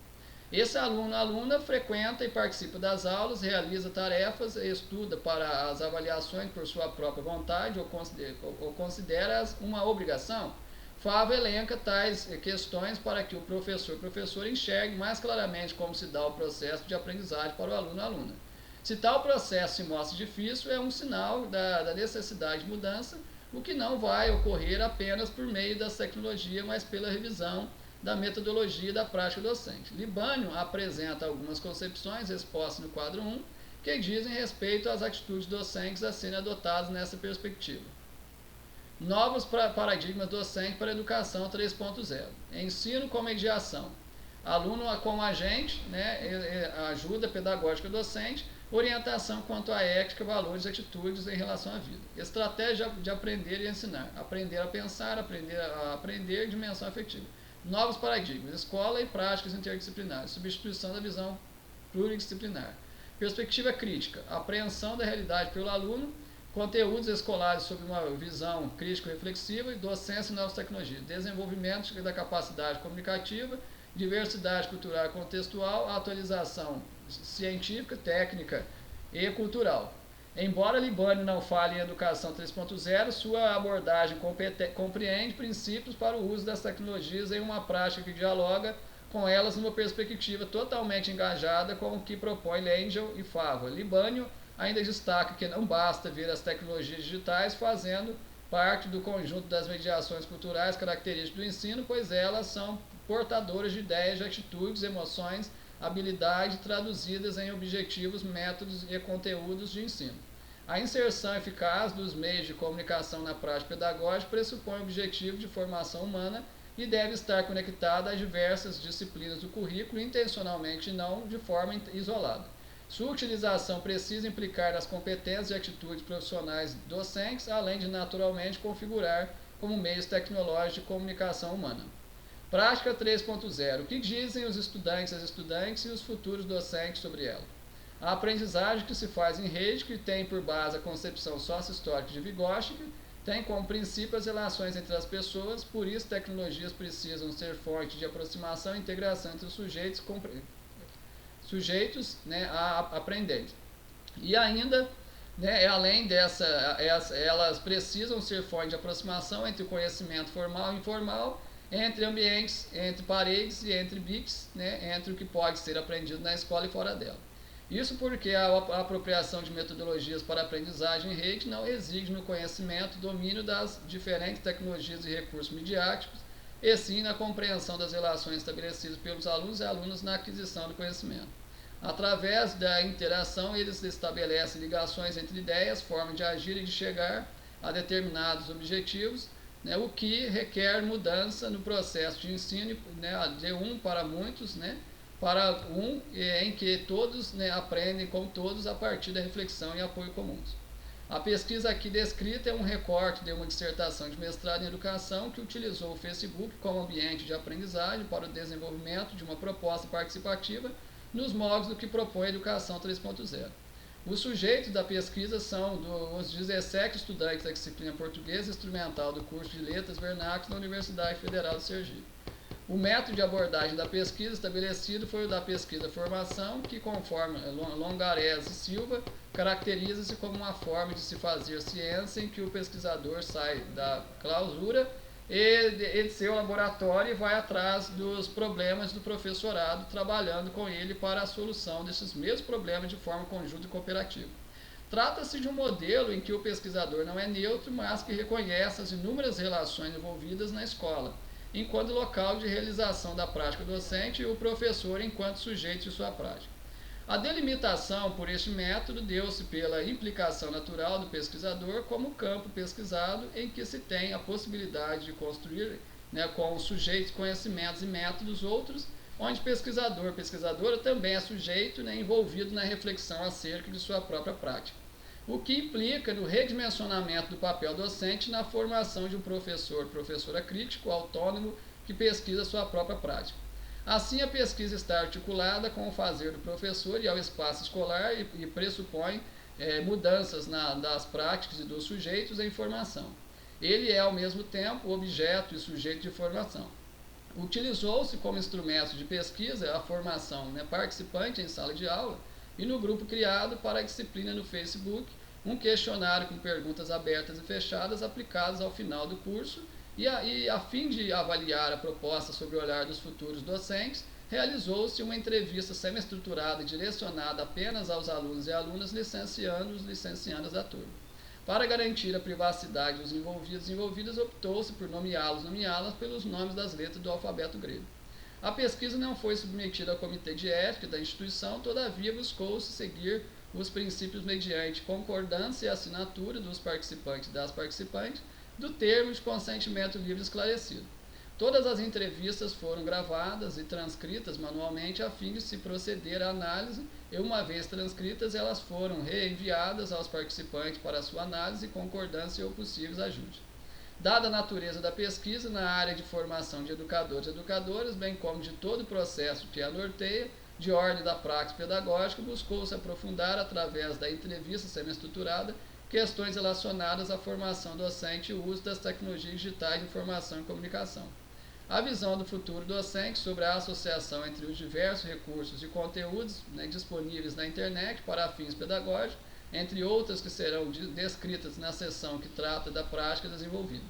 Esse aluna frequenta e participa das aulas, realiza tarefas, estuda para as avaliações por sua própria vontade ou considera-as uma obrigação. Fava elenca tais questões para que o professor enxergue mais claramente como se dá o processo de aprendizagem para o aluno-aluna. Se tal processo se mostra difícil, é um sinal da necessidade de mudança, o que não vai ocorrer apenas por meio das tecnologias, mas pela revisão da metodologia da prática docente. Libânio apresenta algumas concepções expostas no quadro 1, que dizem respeito às atitudes docentes a serem adotadas nessa perspectiva. Novos paradigmas docentes para a educação 3.0. Ensino com mediação. Aluno como agente, ajuda pedagógica docente, orientação quanto à ética, valores e atitudes em relação à vida. Estratégia de aprender e ensinar. Aprender a pensar, aprender dimensão afetiva. Novos paradigmas, escola e práticas interdisciplinares, substituição da visão pluridisciplinar. Perspectiva crítica, apreensão da realidade pelo aluno, conteúdos escolares sob uma visão crítico-reflexiva e docência e novas tecnologias, desenvolvimento da capacidade comunicativa, diversidade cultural e contextual, atualização científica, técnica e cultural. Embora Libânio não fale em educação 3.0, sua abordagem compreende princípios para o uso das tecnologias em uma prática que dialoga com elas numa perspectiva totalmente engajada com o que propõe L'Angel e Fava. Libânio ainda destaca que não basta ver as tecnologias digitais fazendo parte do conjunto das mediações culturais características do ensino, pois elas são portadoras de ideias, de atitudes, emoções, habilidades traduzidas em objetivos, métodos e conteúdos de ensino. A inserção eficaz dos meios de comunicação na prática pedagógica pressupõe o objetivo de formação humana e deve estar conectada às diversas disciplinas do currículo, intencionalmente e não de forma isolada. Sua utilização precisa implicar nas competências e atitudes profissionais docentes, além de naturalmente configurar como meios tecnológicos de comunicação humana. Prática 3.0. O que dizem os estudantes, as estudantes e os futuros docentes sobre ela? A aprendizagem que se faz em rede, que tem por base a concepção sócio-histórica de Vygotsky, tem como princípio as relações entre as pessoas, por isso tecnologias precisam ser fonte de aproximação e integração entre os sujeitos aprendentes. E ainda, além dessa, elas precisam ser fonte de aproximação entre o conhecimento formal e informal, entre ambientes, entre paredes e entre bits, entre o que pode ser aprendido na escola e fora dela. Isso porque a apropriação de metodologias para aprendizagem em rede não exige no conhecimento domínio das diferentes tecnologias e recursos midiáticos, e sim na compreensão das relações estabelecidas pelos alunos e alunas na aquisição do conhecimento. Através da interação, eles estabelecem ligações entre ideias, formas de agir e de chegar a determinados objetivos, o que requer mudança no processo de ensino, de um para muitos, para um em que todos aprendem com todos a partir da reflexão e apoio comuns. A pesquisa aqui descrita é um recorte de uma dissertação de mestrado em educação que utilizou o Facebook como ambiente de aprendizagem para o desenvolvimento de uma proposta participativa nos moldes do que propõe a Educação 3.0. Os sujeitos da pesquisa são os 17 estudantes da disciplina portuguesa instrumental do curso de Letras Vernáculas na Universidade Federal de Sergipe. O método de abordagem da pesquisa estabelecido foi o da pesquisa-formação, que, conforme Longarese e Silva, caracteriza-se como uma forma de se fazer ciência em que o pesquisador sai da clausura e de seu laboratório e vai atrás dos problemas do professorado, trabalhando com ele para a solução desses mesmos problemas de forma conjunta e cooperativa. Trata-se de um modelo em que o pesquisador não é neutro, mas que reconhece as inúmeras relações envolvidas na escola, enquanto local de realização da prática docente, e o professor enquanto sujeito de sua prática. A delimitação por este método deu-se pela implicação natural do pesquisador como campo pesquisado em que se tem a possibilidade de construir com os sujeitos conhecimentos e métodos outros onde pesquisador, pesquisadora também é sujeito, né, envolvido na reflexão acerca de sua própria prática, o que implica no redimensionamento do papel docente na formação de um professor, professora crítico, autônomo, que pesquisa sua própria prática. Assim, a pesquisa está articulada com o fazer do professor e ao espaço escolar e pressupõe mudanças das práticas e dos sujeitos em formação. Ele é, ao mesmo tempo, objeto e sujeito de formação. Utilizou-se como instrumento de pesquisa a formação, né, participante em sala de aula e no grupo criado para a disciplina no Facebook, um questionário com perguntas abertas e fechadas aplicadas ao final do curso e a fim de avaliar a proposta sobre o olhar dos futuros docentes, realizou-se uma entrevista semi-estruturada e direcionada apenas aos alunos e alunas licenciandos e licenciandas da turma. Para garantir a privacidade dos envolvidos e envolvidas, optou-se por nomeá-las pelos nomes das letras do alfabeto grego. A pesquisa não foi submetida ao comitê de ética da instituição, todavia buscou-se seguir os princípios mediante concordância e assinatura dos participantes e das participantes do termo de consentimento livre esclarecido. Todas as entrevistas foram gravadas e transcritas manualmente a fim de se proceder à análise e, uma vez transcritas, elas foram reenviadas aos participantes para sua análise, concordância ou possíveis ajustes. Dada a natureza da pesquisa na área de formação de educadores e educadoras, bem como de todo o processo que a norteia, de ordem da praxis pedagógica, buscou-se aprofundar, através da entrevista semi-estruturada, questões relacionadas à formação docente e o uso das tecnologias digitais de informação e comunicação. A visão do futuro docente sobre a associação entre os diversos recursos e conteúdos, né, disponíveis na internet para fins pedagógicos, entre outras que serão descritas na seção que trata da prática desenvolvida.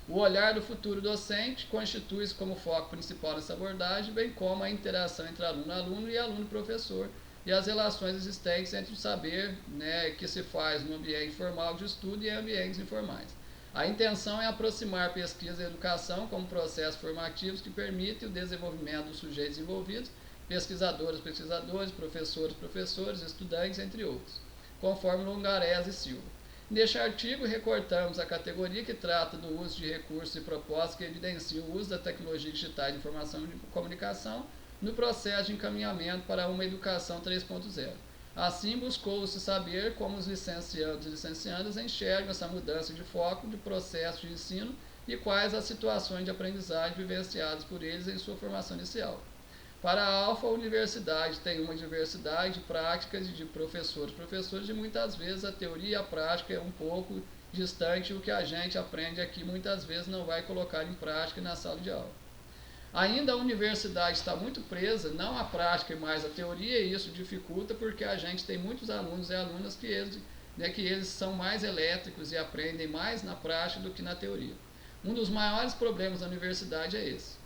O olhar do futuro docente constitui-se como foco principal dessa abordagem, bem como a interação entre aluno-aluno e aluno-professor, e as relações existentes entre o saber, né, que se faz no ambiente formal de estudo e em ambientes informais. A intenção é aproximar pesquisa e educação como processos formativos que permitem o desenvolvimento dos sujeitos envolvidos, pesquisadores, professores, estudantes, entre outros, conforme Longarés e Silva. Neste artigo, recortamos a categoria que trata do uso de recursos e propostas que evidenciam o uso da tecnologia digital de informação e comunicação no processo de encaminhamento para uma educação 3.0. Assim, buscou-se saber como os licenciados e licenciandas enxergam essa mudança de foco de processo de ensino e quais as situações de aprendizagem vivenciadas por eles em sua formação inicial. Para a Alfa, a universidade tem uma diversidade de práticas e de professores e muitas vezes a teoria e a prática é um pouco distante, o que a gente aprende aqui muitas vezes não vai colocar em prática na sala de aula. Ainda a universidade está muito presa, não à prática e mais à teoria, e isso dificulta porque a gente tem muitos alunos e alunas que eles são mais elétricos e aprendem mais na prática do que na teoria. Um dos maiores problemas da universidade é esse.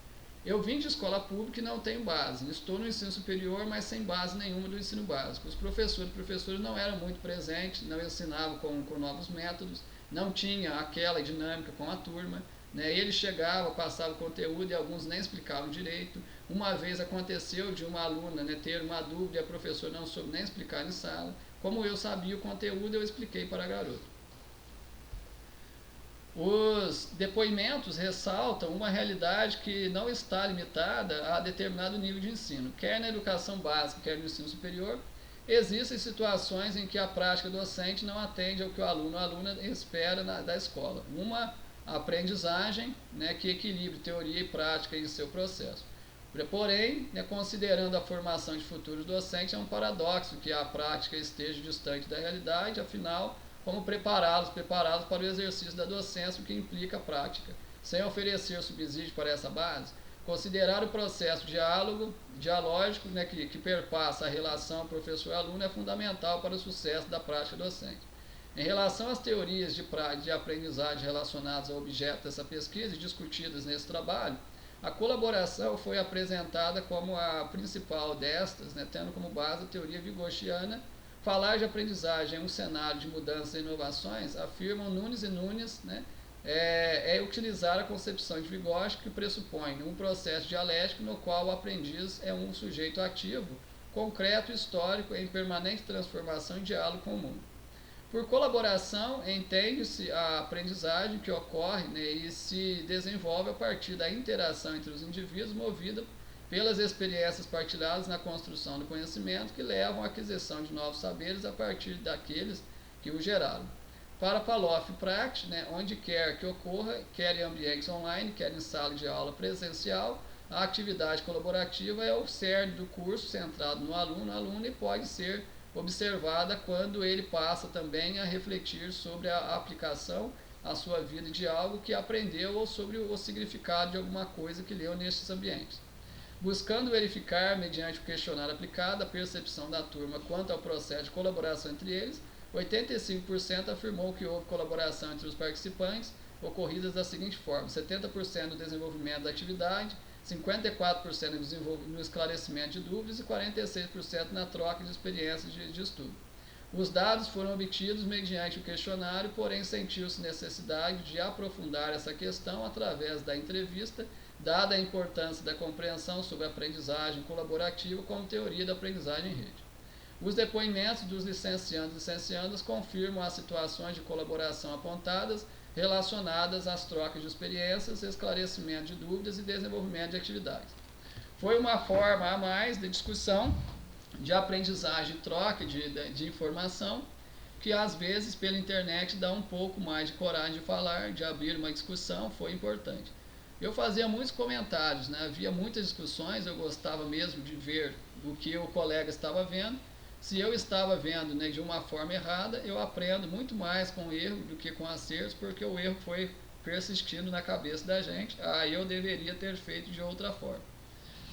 Eu vim de escola pública e não tenho base. Estou no ensino superior, mas sem base nenhuma do ensino básico. Os professores não eram muito presentes, não ensinavam com novos métodos, não tinha aquela dinâmica com a turma. Ele chegava, passava o conteúdo e alguns nem explicavam direito. Uma vez aconteceu de uma aluna ter uma dúvida e a professora não soube nem explicar em sala. Como eu sabia o conteúdo, eu expliquei para a garota. Os depoimentos ressaltam uma realidade que não está limitada a determinado nível de ensino. Quer na educação básica, quer no ensino superior, existem situações em que a prática docente não atende ao que o aluno ou aluna espera da escola. Uma aprendizagem, que equilibre teoria e prática em seu processo. Porém, considerando a formação de futuros docentes, é um paradoxo que a prática esteja distante da realidade, afinal, como prepará-los para o exercício da docência, o que implica a prática, sem oferecer subsídio para essa base. Considerar o processo dialógico, que perpassa a relação professor-aluno é fundamental para o sucesso da prática docente. Em relação às teorias de aprendizagem relacionadas ao objeto dessa pesquisa e discutidas nesse trabalho, a colaboração foi apresentada como a principal destas, tendo como base a teoria Vygotskiana. Falar de aprendizagem em um cenário de mudanças e inovações, afirmam Nunes e Nunes, é utilizar a concepção de Vygotsky, que pressupõe um processo dialético no qual o aprendiz é um sujeito ativo, concreto e histórico em permanente transformação e diálogo com o mundo. Por colaboração, entende-se a aprendizagem que ocorre e se desenvolve a partir da interação entre os indivíduos movida pelas experiências partilhadas na construção do conhecimento que levam à aquisição de novos saberes a partir daqueles que o geraram. Para Palloff e Pratt, onde quer que ocorra, quer em ambientes online, quer em sala de aula presencial, a atividade colaborativa é o cerne do curso, centrado no aluno e pode ser observada quando ele passa também a refletir sobre a aplicação à sua vida de algo que aprendeu ou sobre o significado de alguma coisa que leu nestes ambientes. Buscando verificar, mediante o questionário aplicado, a percepção da turma quanto ao processo de colaboração entre eles, 85% afirmou que houve colaboração entre os participantes, ocorridas da seguinte forma: 70% no desenvolvimento da atividade, 54% no esclarecimento de dúvidas e 46% na troca de experiências de estudo. Os dados foram obtidos mediante o questionário, porém sentiu-se necessidade de aprofundar essa questão através da entrevista, dada a importância da compreensão sobre a aprendizagem colaborativa como teoria da aprendizagem em rede. Os depoimentos dos licenciandos e licenciandas confirmam as situações de colaboração apontadas relacionadas às trocas de experiências, esclarecimento de dúvidas e desenvolvimento de atividades. Foi uma forma a mais de discussão, de aprendizagem e troca de informação, que às vezes pela internet dá um pouco mais de coragem de falar, de abrir uma discussão, foi importante. Eu fazia muitos comentários, havia muitas discussões, eu gostava mesmo de ver o que o colega estava vendo. Se eu estava vendo de uma forma errada, eu aprendo muito mais com o erro do que com acertos, porque o erro foi persistindo na cabeça da gente, aí eu deveria ter feito de outra forma.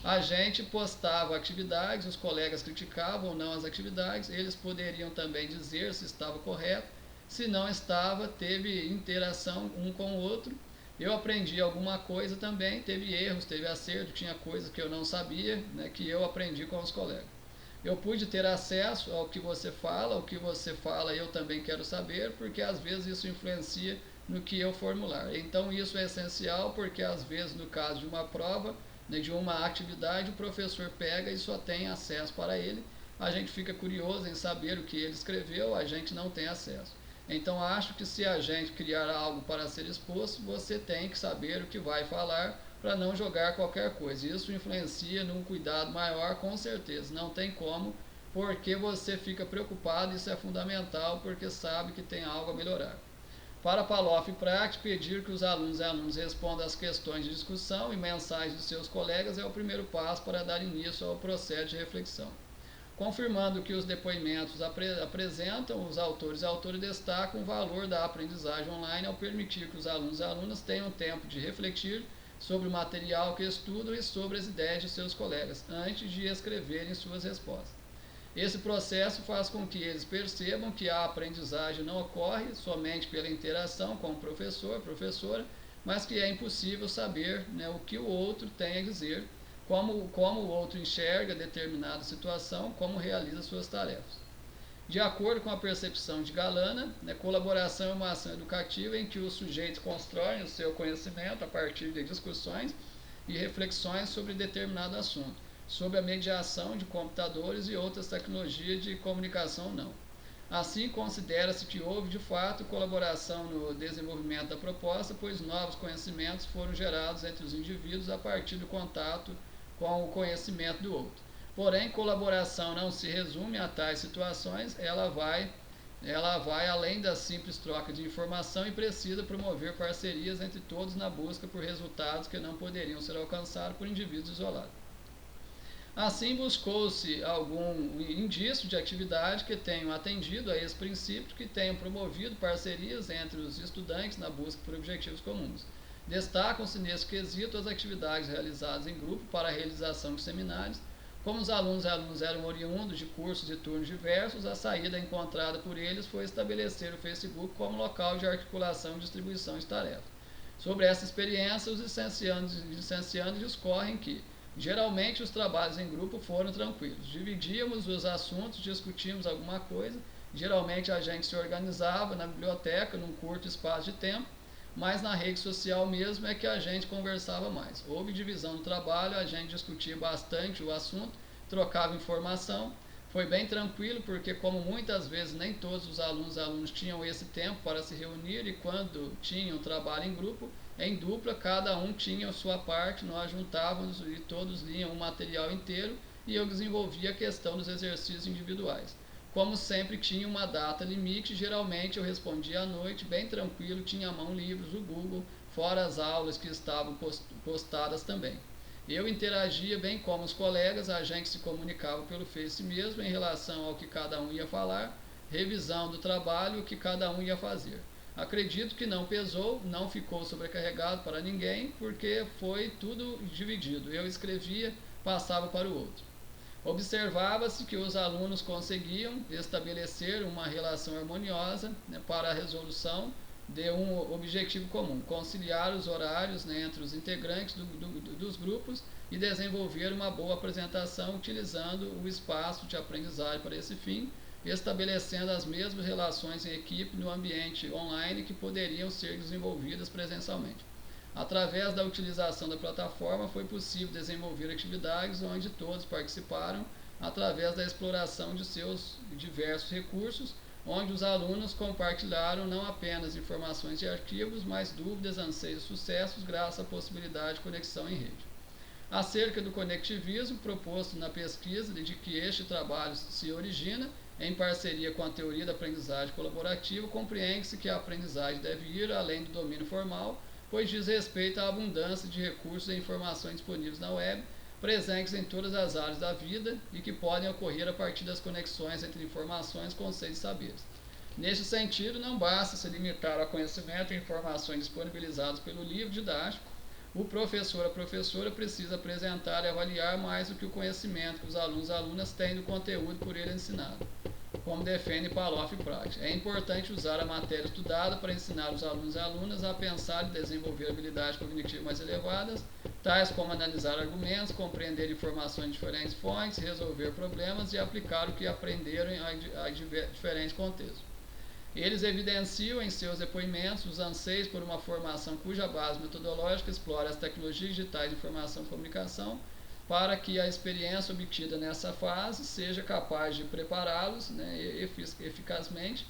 A gente postava atividades, os colegas criticavam ou não as atividades, eles poderiam também dizer se estava correto, se não estava, teve interação um com o outro, eu aprendi alguma coisa também, teve erros, teve acerto, tinha coisas que eu não sabia, que eu aprendi com os colegas. Eu pude ter acesso ao que você fala, o que você fala eu também quero saber, porque às vezes isso influencia no que eu formular. Então isso é essencial, porque às vezes no caso de uma prova, de uma atividade, o professor pega e só tem acesso para ele, a gente fica curioso em saber o que ele escreveu, a gente não tem acesso. Então acho que se a gente criar algo para ser exposto, você tem que saber o que vai falar, para não jogar qualquer coisa. Isso influencia num cuidado maior, com certeza. Não tem como, porque você fica preocupado, isso é fundamental, porque sabe que tem algo a melhorar. Para Palloff e Pratt, pedir que os alunos e alunas respondam às questões de discussão e mensagens de seus colegas é o primeiro passo para dar início ao processo de reflexão. Confirmando que os depoimentos apresentam, os autores e autores destacam o valor da aprendizagem online ao permitir que os alunos e alunas tenham tempo de refletir sobre o material que estudam e sobre as ideias de seus colegas, antes de escreverem suas respostas. Esse processo faz com que eles percebam que a aprendizagem não ocorre somente pela interação com o professor, professora, mas que é impossível saber o que o outro tem a dizer, como o outro enxerga determinada situação, como realiza suas tarefas. De acordo com a percepção de Galana, colaboração é uma ação educativa em que os sujeitos constroem o seu conhecimento a partir de discussões e reflexões sobre determinado assunto, sob a mediação de computadores e outras tecnologias de comunicação não. Assim, considera-se que houve, de fato, colaboração no desenvolvimento da proposta, pois novos conhecimentos foram gerados entre os indivíduos a partir do contato com o conhecimento do outro. Porém, colaboração não se resume a tais situações, ela vai além da simples troca de informação e precisa promover parcerias entre todos na busca por resultados que não poderiam ser alcançados por indivíduos isolados. Assim, buscou-se algum indício de atividade que tenham atendido a esse princípio, que tenham promovido parcerias entre os estudantes na busca por objetivos comuns. Destacam-se nesse quesito as atividades realizadas em grupo para a realização de seminários. Como os alunos e alunas eram oriundos de cursos e turnos diversos, a saída encontrada por eles foi estabelecer o Facebook como local de articulação e distribuição de tarefas. Sobre essa experiência, os licenciandos discorrem que, geralmente, os trabalhos em grupo foram tranquilos. Dividíamos os assuntos, discutíamos alguma coisa, geralmente a gente se organizava na biblioteca, num curto espaço de tempo, mas na rede social mesmo é que a gente conversava mais. Houve divisão do trabalho, a gente discutia bastante o assunto, trocava informação, Foi bem tranquilo, porque como muitas vezes nem todos os alunos tinham esse tempo para se reunir, e quando tinham trabalho em grupo, em dupla, cada um tinha a sua parte, nós juntávamos e todos liam o material inteiro e eu desenvolvia a questão dos exercícios individuais. Como sempre tinha uma data limite, geralmente eu respondia à noite, bem tranquilo, tinha à mão livros, o Google, fora as aulas que estavam postadas também. Eu interagia bem como os colegas, a gente se comunicava pelo Face mesmo em relação ao que cada um ia falar, revisão do trabalho, o que cada um ia fazer. Acredito que não pesou, não ficou sobrecarregado para ninguém, porque foi tudo dividido. Eu escrevia, passava para o outro. Observava-se que os alunos conseguiam estabelecer uma relação harmoniosa, né, para a resolução de um objetivo comum, conciliar os horários, né, entre os integrantes dos grupos e desenvolver uma boa apresentação utilizando o espaço de aprendizagem para esse fim, estabelecendo as mesmas relações em equipe no ambiente online que poderiam ser desenvolvidas presencialmente. Através da utilização da plataforma, foi possível desenvolver atividades onde todos participaram através da exploração de seus diversos recursos, onde os alunos compartilharam não apenas informações de arquivos, mas dúvidas, anseios e sucessos, graças à possibilidade de conexão em rede. Acerca do conectivismo proposto na pesquisa, de que este trabalho se origina em parceria com a teoria da aprendizagem colaborativa, compreende-se que a aprendizagem deve ir além do domínio formal, pois diz respeito à abundância de recursos e informações disponíveis na web, presentes em todas as áreas da vida e que podem ocorrer a partir das conexões entre informações, conceitos e saberes. Neste sentido, não basta se limitar ao conhecimento e informações disponibilizadas pelo livro didático. O professor, a professora, precisa apresentar e avaliar mais do que o conhecimento que os alunos e alunas têm do conteúdo por ele ensinado, como defende Palloff e Pratt. É importante usar a matéria estudada para ensinar os alunos e alunas a pensar e desenvolver habilidades cognitivas mais elevadas, tais como analisar argumentos, compreender informações de diferentes fontes, resolver problemas e aplicar o que aprenderam a diferentes contextos. Eles evidenciam em seus depoimentos os anseios por uma formação cuja base metodológica explora as tecnologias digitais de informação e comunicação, para que a experiência obtida nessa fase seja capaz de prepará-los, né, eficazmente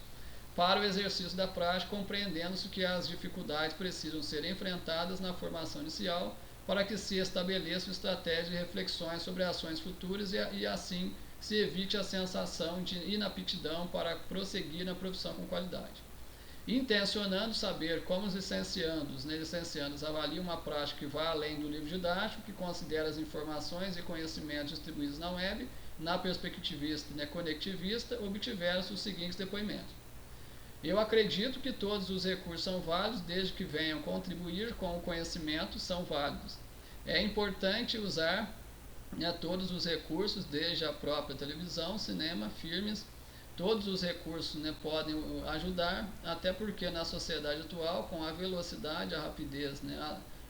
para o exercício da prática, compreendendo-se que as dificuldades precisam ser enfrentadas na formação inicial para que se estabeleçam estratégias e reflexões sobre ações futuras e assim se evite a sensação de inaptidão para prosseguir na profissão com qualidade. Intencionando saber como os licenciandos avaliam uma prática que vai além do livro didático, que considera as informações e conhecimentos distribuídos na web, na perspectivista e conectivista, obtiveram-se os seguintes depoimentos. Eu acredito que todos os recursos são válidos, desde que venham contribuir com o conhecimento, são válidos. É importante usar todos os recursos, desde a própria televisão, cinema, filmes. Todos os recursos podem ajudar, até porque na sociedade atual, com a velocidade, a rapidez,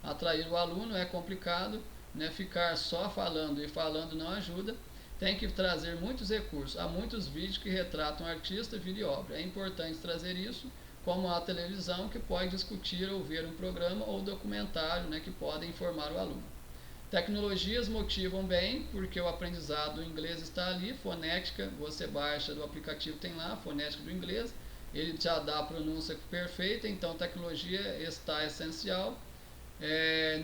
atrair o aluno é complicado, ficar só falando e falando não ajuda, tem que trazer muitos recursos. Há muitos vídeos que retratam artista, vida e obra. É importante trazer isso, como a televisão, que pode discutir ou ver um programa ou documentário, que podem informar o aluno. Tecnologias motivam bem, porque o aprendizado do inglês está ali, fonética, você baixa do aplicativo, tem lá, fonética do inglês, ele já dá a pronúncia perfeita, então tecnologia está essencial.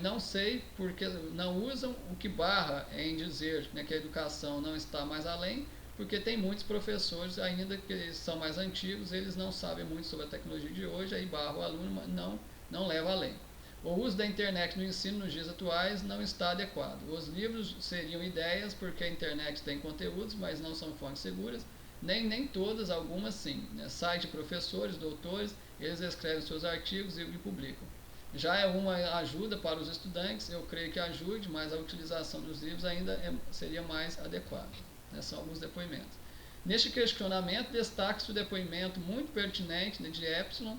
Não sei porque não usam, o que barra em dizer que a educação não está mais além, porque tem muitos professores, ainda que são mais antigos, eles não sabem muito sobre a tecnologia de hoje, aí barra o aluno, mas não leva além. O uso da internet no ensino nos dias atuais não está adequado. Os livros seriam ideias, porque a internet tem conteúdos, mas não são fontes seguras. Nem todas, algumas sim. Site de professores, doutores, eles escrevem seus artigos e publicam. Já é uma ajuda para os estudantes, eu creio que ajude, mas a utilização dos livros ainda seria mais adequada. São alguns depoimentos. Neste questionamento, destaca-se o depoimento muito pertinente de Epsilon,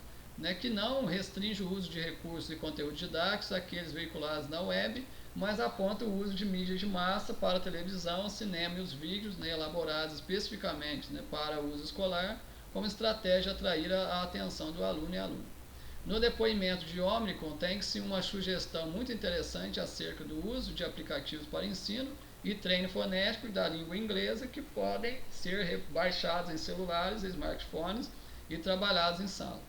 que não restringe o uso de recursos e conteúdos didáticos àqueles veiculados na web, mas aponta o uso de mídias de massa para a televisão, cinema e os vídeos, elaborados especificamente para uso escolar, como estratégia de atrair a atenção do aluno e aluna. No depoimento de Omnicom, tem-se uma sugestão muito interessante acerca do uso de aplicativos para ensino e treino fonético da língua inglesa que podem ser baixados em celulares e smartphones e trabalhados em sala.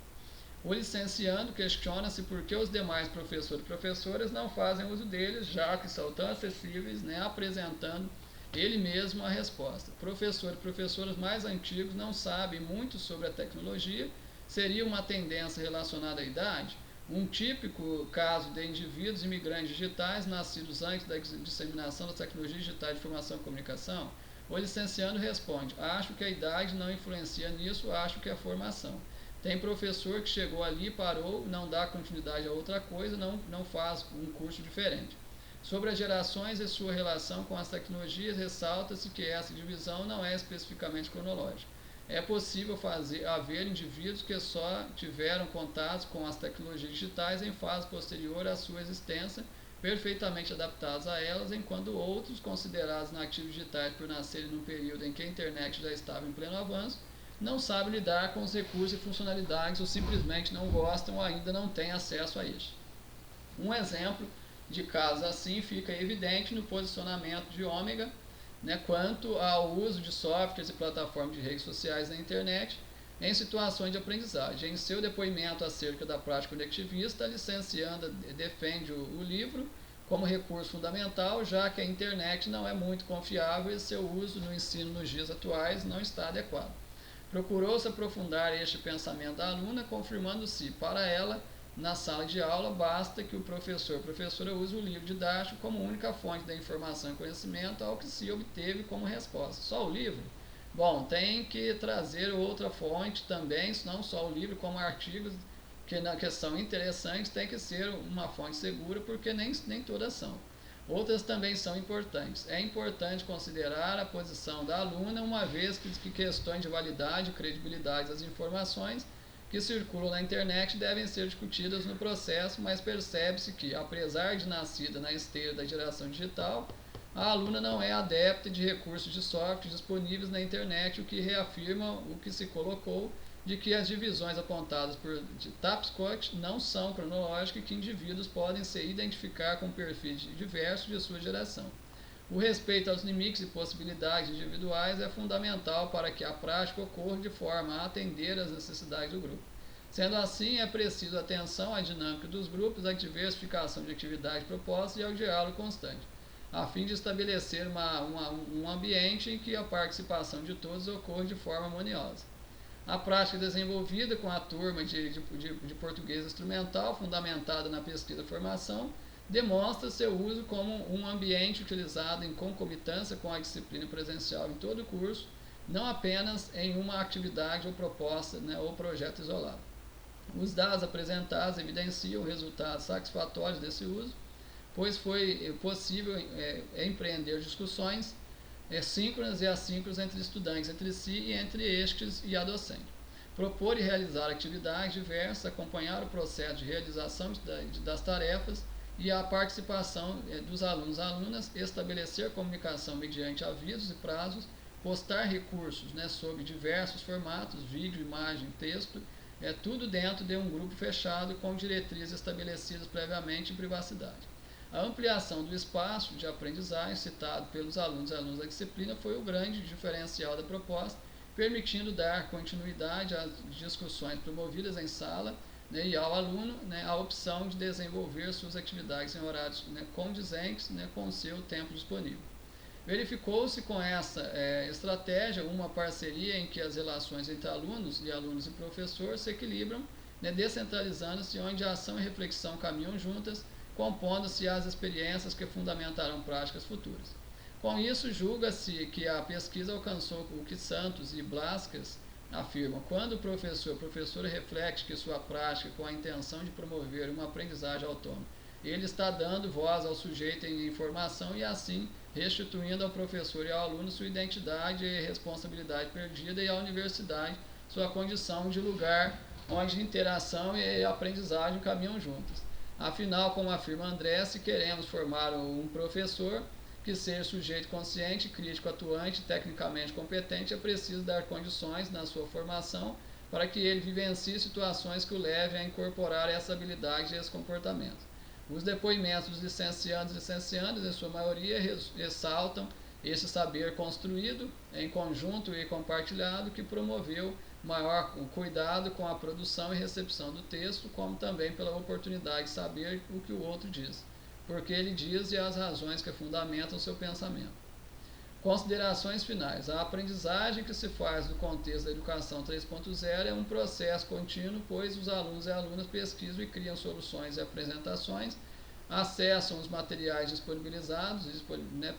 O licenciando questiona-se por que os demais professores e professoras não fazem uso deles, já que são tão acessíveis, apresentando ele mesmo a resposta. Professores e professoras mais antigos não sabem muito sobre a tecnologia. Seria uma tendência relacionada à idade? Um típico caso de indivíduos imigrantes digitais nascidos antes da disseminação das tecnologias digitais de informação e comunicação? O licenciando responde: acho que a idade não influencia nisso, acho que é a formação. Tem professor que chegou ali, parou, não dá continuidade a outra coisa, não faz um curso diferente. Sobre as gerações e sua relação com as tecnologias, ressalta-se que essa divisão não é especificamente cronológica. É possível haver indivíduos que só tiveram contato com as tecnologias digitais em fase posterior à sua existência, perfeitamente adaptados a elas, enquanto outros, considerados nativos digitais por nascerem num período em que a internet já estava em pleno avanço, não sabem lidar com os recursos e funcionalidades ou simplesmente não gostam ou ainda não têm acesso a isso. Um exemplo de casos assim fica evidente no posicionamento de Ômega, quanto ao uso de softwares e plataformas de redes sociais na internet em situações de aprendizagem. Em seu depoimento acerca da prática conectivista, a licencianda defende o livro como recurso fundamental, já que a internet não é muito confiável e seu uso no ensino nos dias atuais não está adequado. Procurou-se aprofundar este pensamento da aluna, confirmando-se para ela, na sala de aula, basta que o professor ou professora use o livro didático como única fonte da informação e conhecimento, ao que se obteve como resposta. Só o livro? Bom, tem que trazer outra fonte também, não só o livro, como artigos que são interessantes, tem que ser uma fonte segura, porque nem todas são. Outras também são importantes. É importante considerar a posição da aluna, uma vez que questões de validade e credibilidade das informações que circulam na internet devem ser discutidas no processo, mas percebe-se que, apesar de nascida na esteira da geração digital, a aluna não é adepta de recursos de software disponíveis na internet, o que reafirma o que se colocou de que as divisões apontadas por Tapscott não são cronológicas e que indivíduos podem se identificar com perfis diversos de sua geração. O respeito aos limites e possibilidades individuais é fundamental para que a prática ocorra de forma a atender às necessidades do grupo. Sendo assim, é preciso atenção à dinâmica dos grupos, à diversificação de atividades propostas e ao diálogo constante, a fim de estabelecer um ambiente em que a participação de todos ocorra de forma harmoniosa. A prática desenvolvida com a turma de português instrumental, fundamentada na pesquisa e formação, demonstra seu uso como um ambiente utilizado em concomitância com a disciplina presencial em todo o curso, não apenas em uma atividade ou proposta ou projeto isolado. Os dados apresentados evidenciam resultados satisfatórios desse uso, pois foi possível empreender discussões síncronas e assíncronas entre estudantes entre si e entre estes e a docente. Propor e realizar atividades diversas, acompanhar o processo de realização das tarefas e a participação dos alunos e alunas, estabelecer comunicação mediante avisos e prazos, postar recursos sob diversos formatos, vídeo, imagem, texto, tudo dentro de um grupo fechado com diretrizes estabelecidas previamente em privacidade. A ampliação do espaço de aprendizagem citado pelos alunos e alunas da disciplina foi o grande diferencial da proposta, permitindo dar continuidade às discussões promovidas em sala e ao aluno a opção de desenvolver suas atividades em horários condizentes com o seu tempo disponível. Verificou-se com essa estratégia uma parceria em que as relações entre alunos e professor se equilibram, descentralizando-se, onde a ação e reflexão caminham juntas, compondo-se as experiências que fundamentarão práticas futuras. Com isso, julga-se que a pesquisa alcançou o que Santos e Blasquez afirmam: quando o professor ou professora reflete que sua prática com a intenção de promover uma aprendizagem autônoma, ele está dando voz ao sujeito em informação e assim restituindo ao professor e ao aluno sua identidade e responsabilidade perdida, e à universidade sua condição de lugar onde interação e aprendizagem caminham juntas. Afinal, como afirma André, se queremos formar um professor que seja sujeito consciente, crítico, atuante, tecnicamente competente, é preciso dar condições na sua formação para que ele vivencie situações que o levem a incorporar essa habilidade e esse comportamento. Os depoimentos dos licenciandos e licenciandas, em sua maioria, ressaltam esse saber construído em conjunto e compartilhado que promoveu maior cuidado com a produção e recepção do texto, como também pela oportunidade de saber o que o outro diz, porque ele diz e as razões que fundamentam seu pensamento. Considerações finais. A aprendizagem que se faz no contexto da educação 3.0 é um processo contínuo, pois os alunos e alunas pesquisam e criam soluções e apresentações, acessam os materiais disponibilizados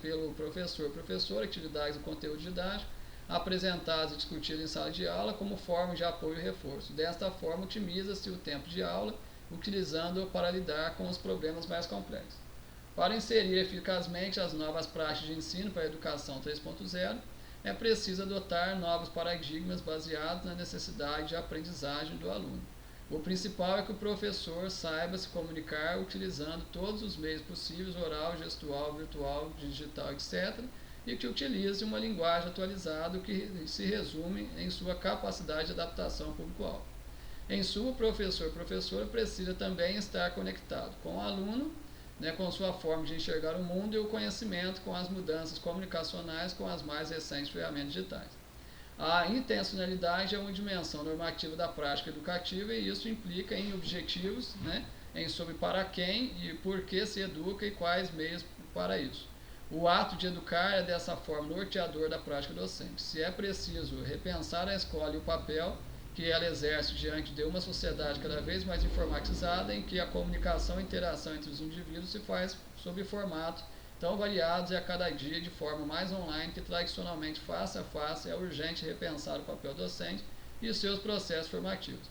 pelo professor, atividades e conteúdo didático, apresentados e discutidos em sala de aula como forma de apoio e reforço. Desta forma, otimiza-se o tempo de aula, utilizando-o para lidar com os problemas mais complexos. Para inserir eficazmente as novas práticas de ensino para a educação 3.0, é preciso adotar novos paradigmas baseados na necessidade de aprendizagem do aluno. O principal é que o professor saiba se comunicar utilizando todos os meios possíveis, oral, gestual, virtual, digital, etc., e que utilize uma linguagem atualizada que se resume em sua capacidade de adaptação ao público-alvo. Em sua, o professora precisa também estar conectado com o aluno, com sua forma de enxergar o mundo e o conhecimento com as mudanças comunicacionais com as mais recentes ferramentas digitais. A intencionalidade é uma dimensão normativa da prática educativa e isso implica em objetivos, em sobre para quem e por que se educa e quais meios para isso. O ato de educar é dessa forma norteador da prática docente. Se é preciso repensar a escola e o papel que ela exerce diante de uma sociedade cada vez mais informatizada, em que a comunicação e interação entre os indivíduos se faz sob formatos tão variados e a cada dia de forma mais online que tradicionalmente face a face, é urgente repensar o papel docente e os seus processos formativos.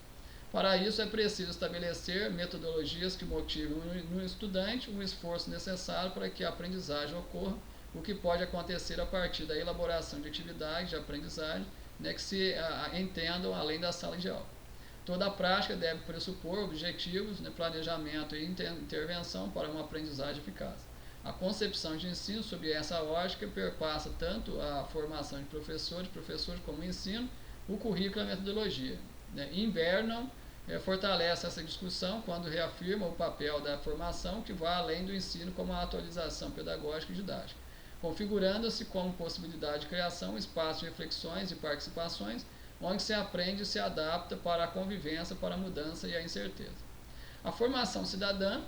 Para isso é preciso estabelecer metodologias que motivem no estudante o esforço necessário para que a aprendizagem ocorra, o que pode acontecer a partir da elaboração de atividades de aprendizagem que se entendam além da sala de aula. Toda a prática deve pressupor objetivos, planejamento e intervenção para uma aprendizagem eficaz. A concepção de ensino sob essa lógica perpassa tanto a formação de professores como o ensino, o currículo e a metodologia. Invernam fortalece essa discussão quando reafirma o papel da formação que vai além do ensino como a atualização pedagógica e didática, configurando-se como possibilidade de criação, espaço de reflexões e participações, onde se aprende e se adapta para a convivência, para a mudança e a incerteza. A formação cidadã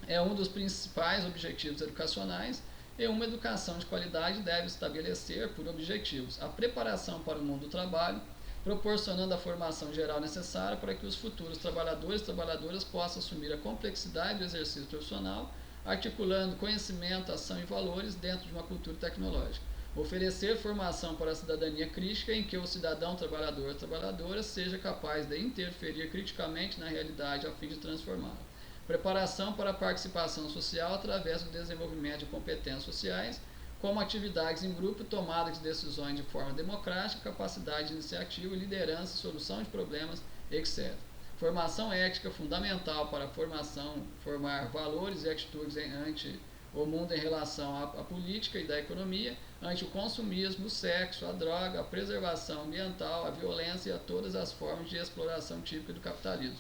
é um dos principais objetivos educacionais e uma educação de qualidade deve estabelecer por objetivos a preparação para o mundo do trabalho, proporcionando a formação geral necessária para que os futuros trabalhadores e trabalhadoras possam assumir a complexidade do exercício profissional, articulando conhecimento, ação e valores dentro de uma cultura tecnológica. Oferecer formação para a cidadania crítica em que o cidadão trabalhador ou trabalhadora seja capaz de interferir criticamente na realidade a fim de transformá-la. Preparação para a participação social através do desenvolvimento de competências sociais, como atividades em grupo, tomada de decisões de forma democrática, capacidade de iniciativa, liderança, solução de problemas, etc. Formação ética fundamental para a formar valores e atitudes ante o mundo em relação à política e da economia, ante o consumismo, o sexo, a droga, a preservação ambiental, a violência e a todas as formas de exploração típica do capitalismo.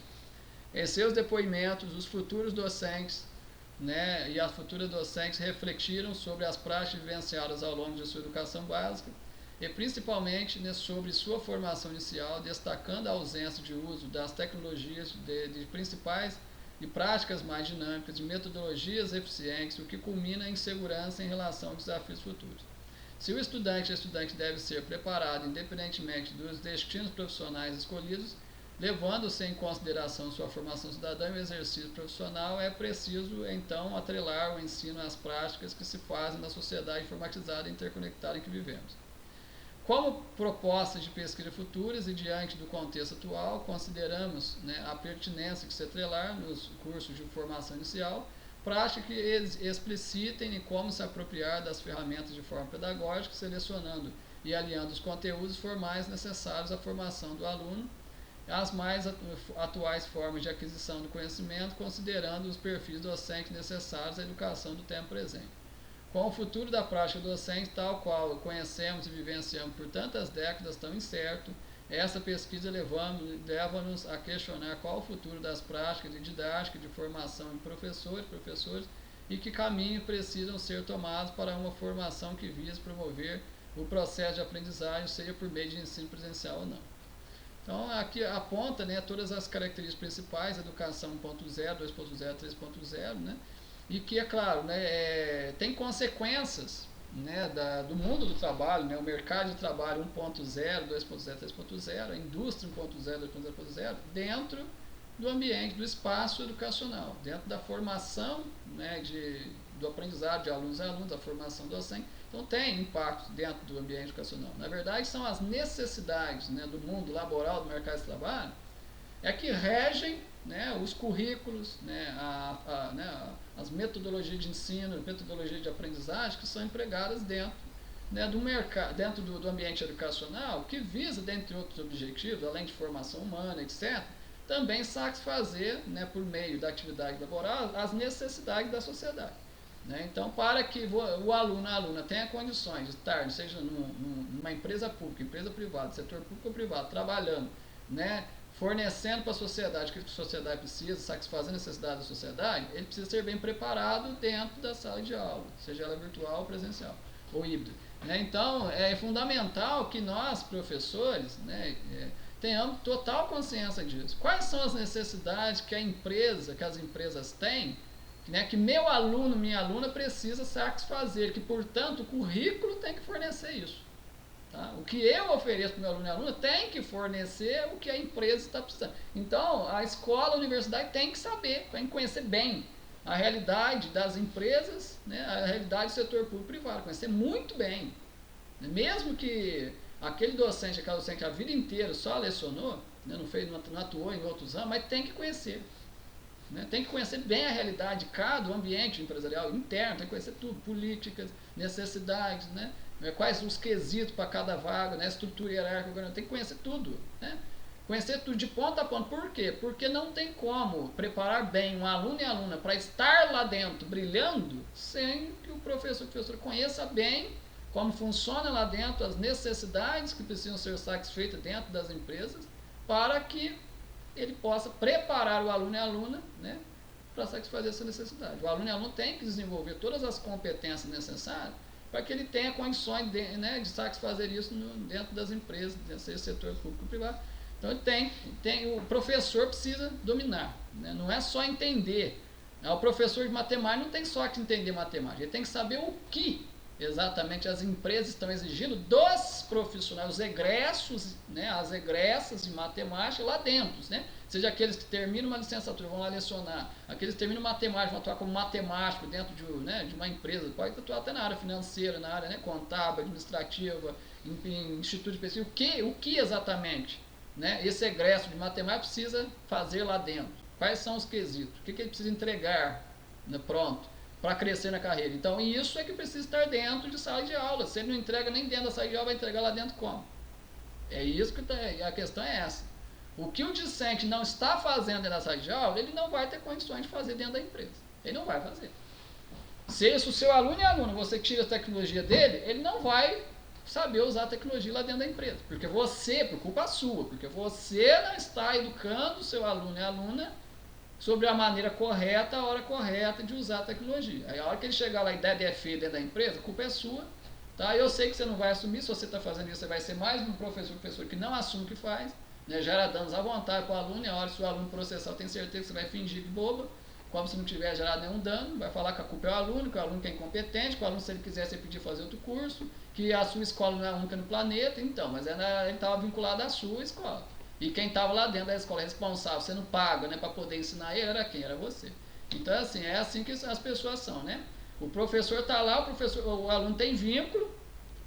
Em seus depoimentos, os futuros docentes e as futuras docentes refletiram sobre as práticas vivenciadas ao longo de sua educação básica e principalmente sobre sua formação inicial, destacando a ausência de uso das tecnologias de principais e práticas mais dinâmicas, de metodologias eficientes, o que culmina em segurança em relação aos desafios futuros. Se o estudante deve ser preparado independentemente dos destinos profissionais escolhidos, levando-se em consideração sua formação cidadã e o exercício profissional, é preciso, então, atrelar o ensino às práticas que se fazem na sociedade informatizada e interconectada em que vivemos. Como propostas de pesquisa futuras e diante do contexto atual, consideramos a pertinência de se atrelar nos cursos de formação inicial, práticas que explicitem como se apropriar das ferramentas de forma pedagógica, selecionando e alinhando os conteúdos formais necessários à formação do aluno, as mais atuais formas de aquisição do conhecimento, considerando os perfis docentes necessários à educação do tempo presente. Com o futuro da prática docente, tal qual conhecemos e vivenciamos por tantas décadas tão incerto, essa pesquisa leva-nos a questionar qual o futuro das práticas de didática, de formação de professores e que caminhos precisam ser tomados para uma formação que vise promover o processo de aprendizagem, seja por meio de ensino presencial ou não. Então, aqui aponta, né, todas as características principais, educação 1.0, 2.0, 3.0, né, e que, é claro, né, tem consequências, né, do mundo do trabalho, né, o mercado de trabalho 1.0, 2.0, 3.0, a indústria 1.0, 2.0, dentro do ambiente, do espaço educacional, dentro da formação, né, do aprendizado de alunos e alunos, da formação docente. Então tem impacto dentro do ambiente educacional. Na verdade, são as necessidades, né, do mundo laboral, do mercado de trabalho, que regem, né, os currículos, né, as metodologias de ensino, metodologias de aprendizagem que são empregadas dentro, né, do mercado, dentro do ambiente educacional, que visa, dentre outros objetivos, além de formação humana, etc., também satisfazer, né, por meio da atividade laboral, as necessidades da sociedade. Né? Então, para que o aluno, a aluna tenha condições de estar, seja numa empresa pública, empresa privada, setor público ou privado, trabalhando, né, fornecendo para a sociedade o que a sociedade precisa, satisfazendo a necessidade da sociedade, ele precisa ser bem preparado dentro da sala de aula, seja ela virtual ou presencial, ou híbrida. Né? Então, é fundamental que nós, professores, né, tenhamos total consciência disso. Quais são as necessidades que as empresas têm, né, que meu aluno, minha aluna precisa satisfazer, que, portanto, o currículo tem que fornecer isso. Tá? O que eu ofereço para o meu aluno e aluna tem que fornecer o que a empresa está precisando. Então, a escola, a universidade tem que saber, tem que conhecer bem a realidade das empresas, né, a realidade do setor público e privado, conhecer muito bem. Mesmo que aquele docente a vida inteira só lecionou, né, não atuou em outros ramos, mas tem que conhecer. Né? Tem que conhecer bem a realidade de cada ambiente empresarial interno, tem que conhecer tudo, políticas, necessidades, né? Quais os quesitos para cada vaga, né? Estrutura hierárquica, tem que conhecer tudo. Né? Conhecer tudo de ponta a ponta. Por quê? Porque não tem como preparar bem um aluno e aluna para estar lá dentro brilhando sem que o professor conheça bem como funciona lá dentro, as necessidades que precisam ser satisfeitas dentro das empresas, para que ele possa preparar o aluno e a aluna, né, para satisfazer essa necessidade. O aluno e a aluna tem que desenvolver todas as competências necessárias para que ele tenha condições de satisfazer isso dentro das empresas, dentro desse setor público e privado. Então o professor precisa dominar, né, não é só entender. O professor de matemática não tem só que entender matemática, ele tem que saber o que exatamente as empresas estão exigindo dos profissionais, os egressos, né, as egressas de matemática lá dentro, né? Seja aqueles que terminam uma licenciatura, vão lá lecionar, aqueles que terminam matemática, vão atuar como matemático dentro de uma empresa, pode atuar até na área financeira, na área, né, contábil, administrativa, em instituto de pesquisa, o que exatamente, né, esse egresso de matemática precisa fazer lá dentro, quais são os quesitos, o que ele precisa entregar, né, pronto, para crescer na carreira. Então, isso é que precisa estar dentro de sala de aula. Se ele não entrega nem dentro da sala de aula, vai entregar lá dentro como? É isso que a questão é essa. O que o discente não está fazendo dentro da sala de aula, ele não vai ter condições de fazer dentro da empresa. Ele não vai fazer. Se o seu aluno e aluno, você tira a tecnologia dele, ele não vai saber usar a tecnologia lá dentro da empresa. Porque por culpa sua, porque você não está educando o seu aluno e aluna sobre a maneira correta, a hora correta de usar a tecnologia. Aí a hora que ele chegar lá e der feio dentro da empresa, a culpa é sua. Tá? Eu sei que você não vai assumir, se você está fazendo isso, você vai ser mais um professor que não assume o que faz, né? Gera danos à vontade para o aluno, e a hora que o aluno processar, eu tenho certeza que você vai fingir que boba, como se não tiver gerado nenhum dano, vai falar que a culpa é o aluno, que o aluno é incompetente, que o aluno, se ele quiser, você pedir fazer outro curso, que a sua escola não é a única no planeta, então, mas ele estava vinculado à sua escola. E quem estava lá dentro da escola responsável, você não paga, né, para poder ensinar ele, era quem? Era você. Então, é assim que as pessoas são, né? O professor está lá, o aluno tem vínculo,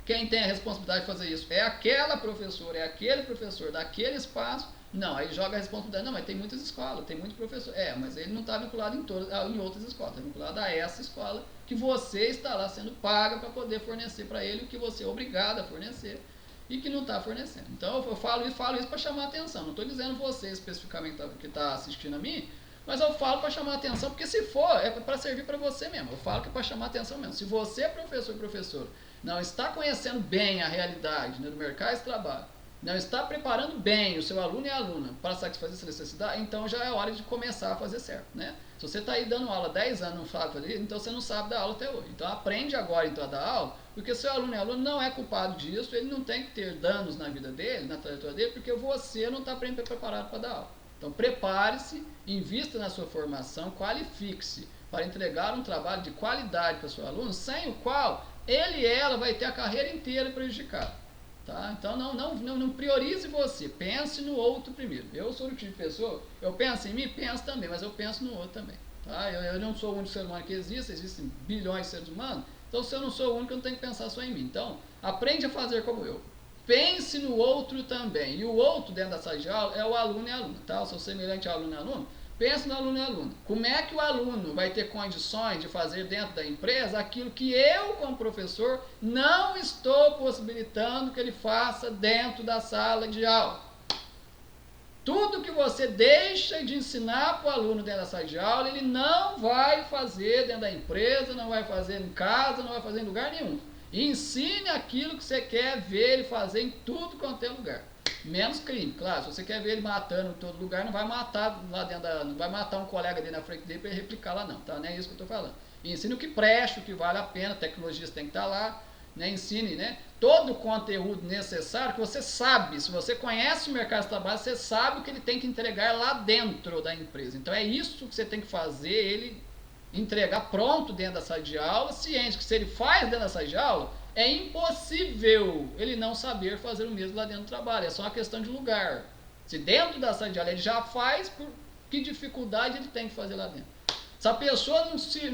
quem tem a responsabilidade de fazer isso é aquela professora, é aquele professor daquele espaço. Não, aí joga a responsabilidade. Não, mas tem muitas escolas, tem muitos professores. Mas ele não está vinculado em outras escolas, está vinculado a essa escola que você está lá sendo paga para poder fornecer para ele o que você é obrigado a fornecer e que não está fornecendo. Então eu falo isso para chamar a atenção. Não estou dizendo você especificamente que está assistindo a mim, mas eu falo para chamar a atenção, porque se for, é para servir para você mesmo. Eu falo que é para chamar a atenção mesmo. Se você, professor, não está conhecendo bem a realidade, né, do mercado de trabalho, não está preparando bem o seu aluno e a aluna para satisfazer essa necessidade, então já é hora de começar a fazer certo, né? Se você está aí dando aula há 10 anos, não sabe fazer, então você não sabe dar aula até hoje. Então aprende agora então a dar aula, porque seu aluno e aluna não é culpado disso, ele não tem que ter danos na vida dele, na trajetória dele, porque você não está preparado para dar aula. Então prepare-se, invista na sua formação, qualifique-se para entregar um trabalho de qualidade para o seu aluno, sem o qual ele e ela vai ter a carreira inteira prejudicada. Tá? Então não priorize você, pense no outro primeiro. Eu sou o tipo de pessoa, eu penso em mim, penso também, mas eu penso no outro também. Tá? Eu não sou o único ser humano que existe, existem bilhões de seres humanos, então se eu não sou o único, eu não tenho que pensar só em mim. Então, aprende a fazer como eu. Pense no outro também. E o outro dentro da sala de aula é o aluno e a aluna. Tá? Eu sou semelhante ao aluno e aluno. Pense no aluno e aluno. Como é que o aluno vai ter condições de fazer dentro da empresa aquilo que eu, como professor, não estou possibilitando que ele faça dentro da sala de aula? Tudo que você deixa de ensinar para o aluno dentro da sala de aula, ele não vai fazer dentro da empresa, não vai fazer em casa, não vai fazer em lugar nenhum. Ensine aquilo que você quer ver ele fazer em tudo quanto é lugar. Menos crime, claro. Se você quer ver ele matando em todo lugar, não vai matar lá dentro não vai matar um colega dele na frente dele para ele replicar lá não, tá? Não é isso que eu estou falando. Ensine o que presta, o que vale a pena, tecnologias tem que estar lá, né? Ensine, né? Todo o conteúdo necessário que você sabe. Se você conhece o mercado de trabalho, você sabe o que ele tem que entregar lá dentro da empresa. Então é isso que você tem que fazer, ele entregar pronto dentro da sala de aula, ciente que se ele faz dentro da sala de aula, é impossível ele não saber fazer o mesmo lá dentro do trabalho. É só uma questão de lugar. Se dentro da sala de aula ele já faz, por que dificuldade ele tem que fazer lá dentro? Se a pessoa no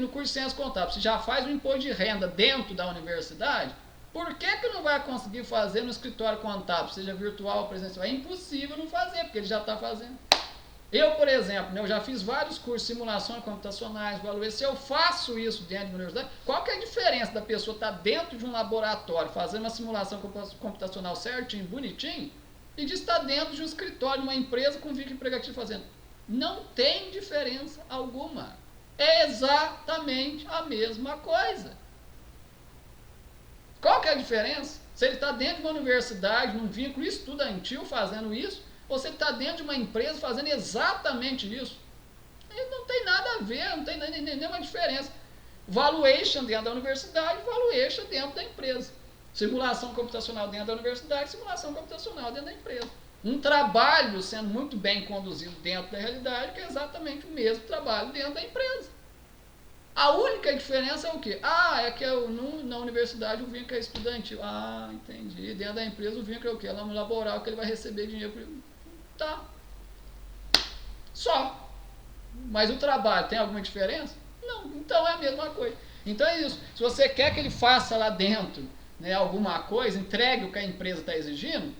curso de ciências contábeis se já faz o imposto de renda dentro da universidade, por que não vai conseguir fazer no escritório contábil, seja virtual ou presencial? É impossível não fazer, porque ele já está fazendo. Eu, por exemplo, né, eu já fiz vários cursos de simulações computacionais, se eu faço isso dentro da universidade, qual que é a diferença da pessoa estar dentro de um laboratório fazendo uma simulação computacional certinho, bonitinho, e de estar dentro de um escritório, de uma empresa com vínculo empregatício fazendo? Não tem diferença alguma. É exatamente a mesma coisa. Qual que é a diferença? Se ele está dentro de uma universidade, num vínculo estudantil fazendo isso, ou se ele está dentro de uma empresa fazendo exatamente isso. Ele não tem nada a ver, não tem nenhuma diferença. Valuation dentro da universidade, valuation dentro da empresa. Simulação computacional dentro da universidade, simulação computacional dentro da empresa. Um trabalho sendo muito bem conduzido dentro da realidade, que é exatamente o mesmo trabalho dentro da empresa. A única diferença é o quê? É que na universidade o vínculo é estudantil. Entendi. Dentro da empresa o vínculo é o quê? É um laboral que ele vai receber dinheiro. Tá. Só. Mas o trabalho tem alguma diferença? Não. Então é a mesma coisa. Então é isso. Se você quer que ele faça lá dentro, né, alguma coisa, entregue o que a empresa está exigindo,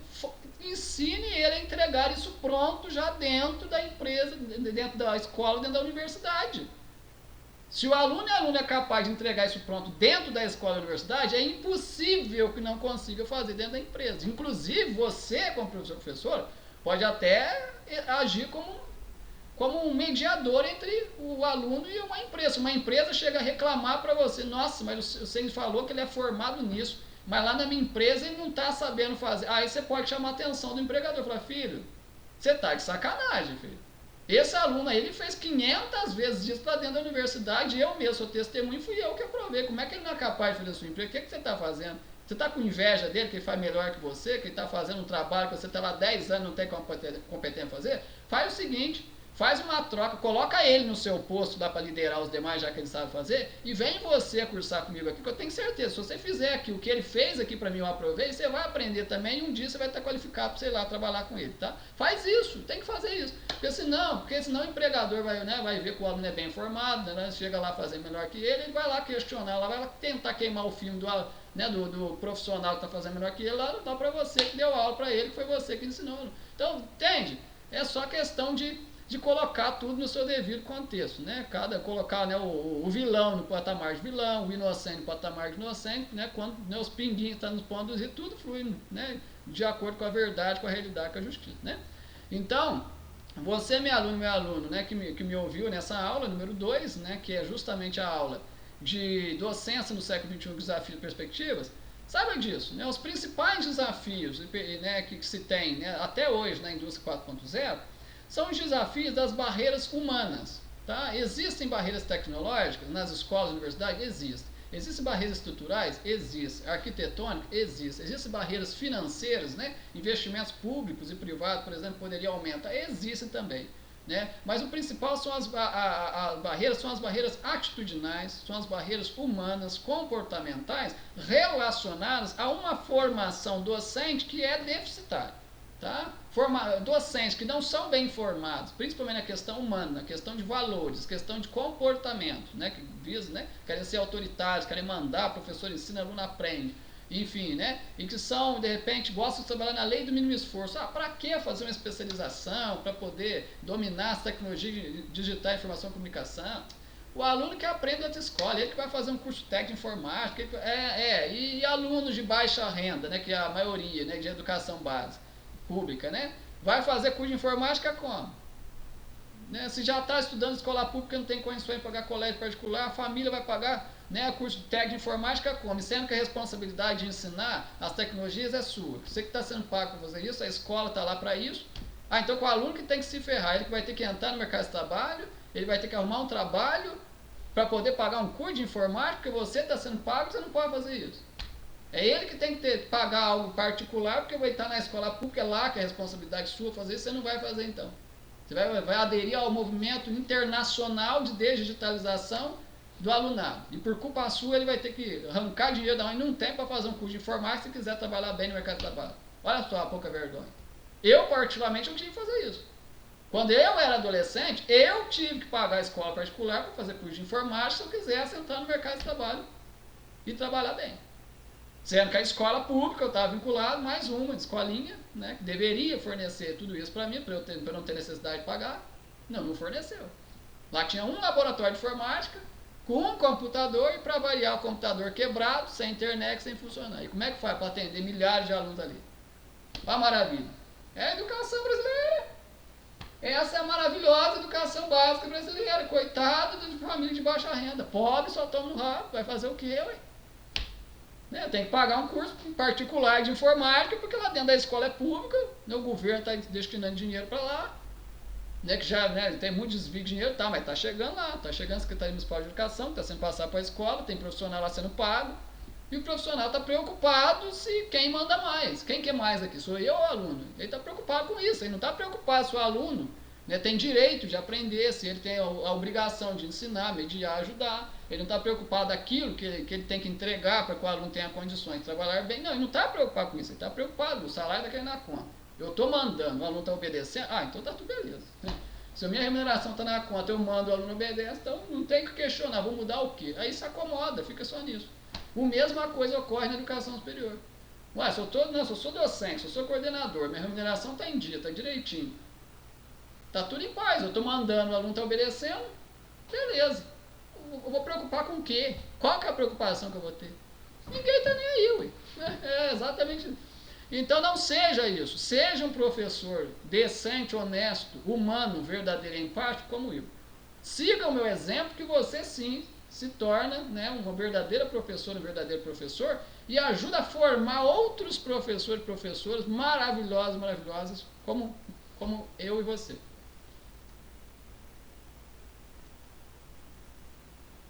ensine ele a entregar isso pronto já dentro da empresa, dentro da escola, dentro da universidade. Se o aluno e a aluna é capaz de entregar isso pronto dentro da escola e universidade, é impossível que não consiga fazer dentro da empresa. Inclusive, você, como professor, pode até agir como um mediador entre o aluno e uma empresa. Uma empresa chega a reclamar para você, nossa, mas você falou que ele é formado nisso, mas lá na minha empresa ele não está sabendo fazer. Aí você pode chamar a atenção do empregador, falar, filho, você está de sacanagem, filho. Esse aluno aí, ele fez 500 vezes isso para dentro da universidade, eu mesmo sou testemunho, fui eu que aprovei. Como é que ele não é capaz de fazer a sua empresa? O que você está fazendo? Você está com inveja dele, que ele faz melhor que você, que ele está fazendo um trabalho que você está lá 10 anos e não tem competência a fazer? Faz o seguinte, faz uma troca, coloca ele no seu posto lá para liderar os demais, já que ele sabe fazer, e vem você cursar comigo aqui, que eu tenho certeza, se você fizer aqui o que ele fez aqui para mim, eu aprovei, você vai aprender também, e um dia você vai estar qualificado para, sei lá, trabalhar com ele, tá? Faz isso, tem que fazer isso, porque senão o empregador vai ver que o aluno é bem formado, né? Chega lá fazer melhor que ele vai lá questionar, vai lá tentar queimar o filme do profissional que está fazendo melhor que ele, lá não dá para você que deu aula para ele, que foi você que ensinou. Então, entende? É só questão de colocar tudo no seu devido contexto, né? Colocar, né, o vilão no patamar de vilão, o inocente no patamar de inocente, né? Quando, né, os pinguinhos estão nos pontos e tudo flui, né? De acordo com a verdade, com a realidade, com a justiça, né? Então, você, meu aluno, né, que me ouviu nessa aula número 2, né, que é justamente a aula de docência no século XXI, desafios e perspectivas, Saiba disso, né? Os principais desafios, né, que se tem, né, até hoje na indústria 4.0 são os desafios das barreiras humanas. Tá? Existem barreiras tecnológicas nas escolas e universidades? Existem. Existem barreiras estruturais? Existem. Arquitetônicas? Existem. Existem barreiras financeiras, né? Investimentos públicos e privados, por exemplo, poderiam aumentar? Existem também. Né? Mas o principal são as barreiras, são as barreiras atitudinais, são as barreiras humanas, comportamentais, relacionadas a uma formação docente que é deficitária. Tá? Docentes que não são bem formados, principalmente na questão humana, na questão de valores, questão de comportamento, né? Que visa, né? Querem ser autoritários, querem mandar, professor ensina, aluno aprende. Enfim, né? E que são, de repente, gostam de trabalhar na lei do mínimo esforço. Para que fazer uma especialização para poder dominar as tecnologias digitais, informação e comunicação? O aluno que aprende na outra escola, ele que vai fazer um curso técnico de informática, e alunos de baixa renda, né? Que é a maioria, né? De educação básica, pública, né? Vai fazer curso de informática como? Né? Se já está estudando escola pública, não tem condições de pagar colégio particular, a família vai pagar, né, curso técnico de informática como? Sendo que a responsabilidade de ensinar as tecnologias é sua. Você que está sendo pago para fazer isso, a escola está lá para isso. Então, com o aluno que tem que se ferrar, ele que vai ter que entrar no mercado de trabalho, ele vai ter que arrumar um trabalho para poder pagar um curso de informática, porque você está sendo pago, você não pode fazer isso. É ele que tem que pagar algo particular, porque vai estar na escola pública, é lá que é a responsabilidade sua fazer isso, você não vai fazer então. Você vai aderir ao movimento internacional de digitalização do alunado. E por culpa sua, ele vai ter que arrancar dinheiro da onde não tem para fazer um curso de informática se quiser trabalhar bem no mercado de trabalho. Olha só a pouca vergonha. Eu, particularmente, eu tive que fazer isso. Quando eu era adolescente, eu tive que pagar a escola particular para fazer curso de informática se eu quisesse entrar no mercado de trabalho e trabalhar bem. Sendo que a escola pública, eu estava vinculado, mais uma escolinha, né, que deveria fornecer tudo isso para mim, para eu não ter necessidade de pagar. Não forneceu. Lá tinha um laboratório de informática, com um computador, e para variar o computador quebrado, sem internet, sem funcionar. E como é que faz para atender milhares de alunos ali? Olha a maravilha. É a educação brasileira. Essa é a maravilhosa educação básica brasileira. Coitado de família de baixa renda. Pobre só toma no rabo. Vai fazer o quê, ué? Né? Tem que pagar um curso particular de informática, porque lá dentro da escola é pública, né? O governo está destinando dinheiro para lá, né? Que já, né, tem muito desvio de dinheiro, tá, mas está chegando lá, está chegando a Secretaria Municipal de Educação, está sendo passado para a escola, tem profissional lá sendo pago, e o profissional está preocupado se quem manda mais. Quem quer mais aqui? Sou eu ou o aluno? Ele está preocupado com isso, ele não está preocupado se o aluno, né, tem direito de aprender, se ele tem a obrigação de ensinar, mediar, ajudar. Ele não está preocupado daquilo que ele tem que entregar para que o aluno tenha condições de trabalhar bem. Não, ele não está preocupado com isso, ele está preocupado, o salário está querendo na conta. Eu estou mandando, o aluno está obedecendo, então está tudo beleza. Se a minha remuneração está na conta, eu mando, o aluno obedece, então não tem que questionar, vou mudar o quê? Aí se acomoda, fica só nisso. A mesma coisa ocorre na educação superior. Ué, se eu sou docente, se eu sou coordenador, minha remuneração está em dia, está direitinho. Está tudo em paz, eu estou mandando, o aluno está obedecendo, beleza. Eu vou preocupar com o quê? Qual que é a preocupação que eu vou ter? Ninguém está nem aí, ué. É exatamente isso. Então não seja isso. Seja um professor decente, honesto, humano, verdadeiro e empático como eu. Siga o meu exemplo que você sim se torna, né, uma verdadeira professora, um verdadeiro professor e ajuda a formar outros professores e professoras maravilhosos, maravilhosas como eu e você.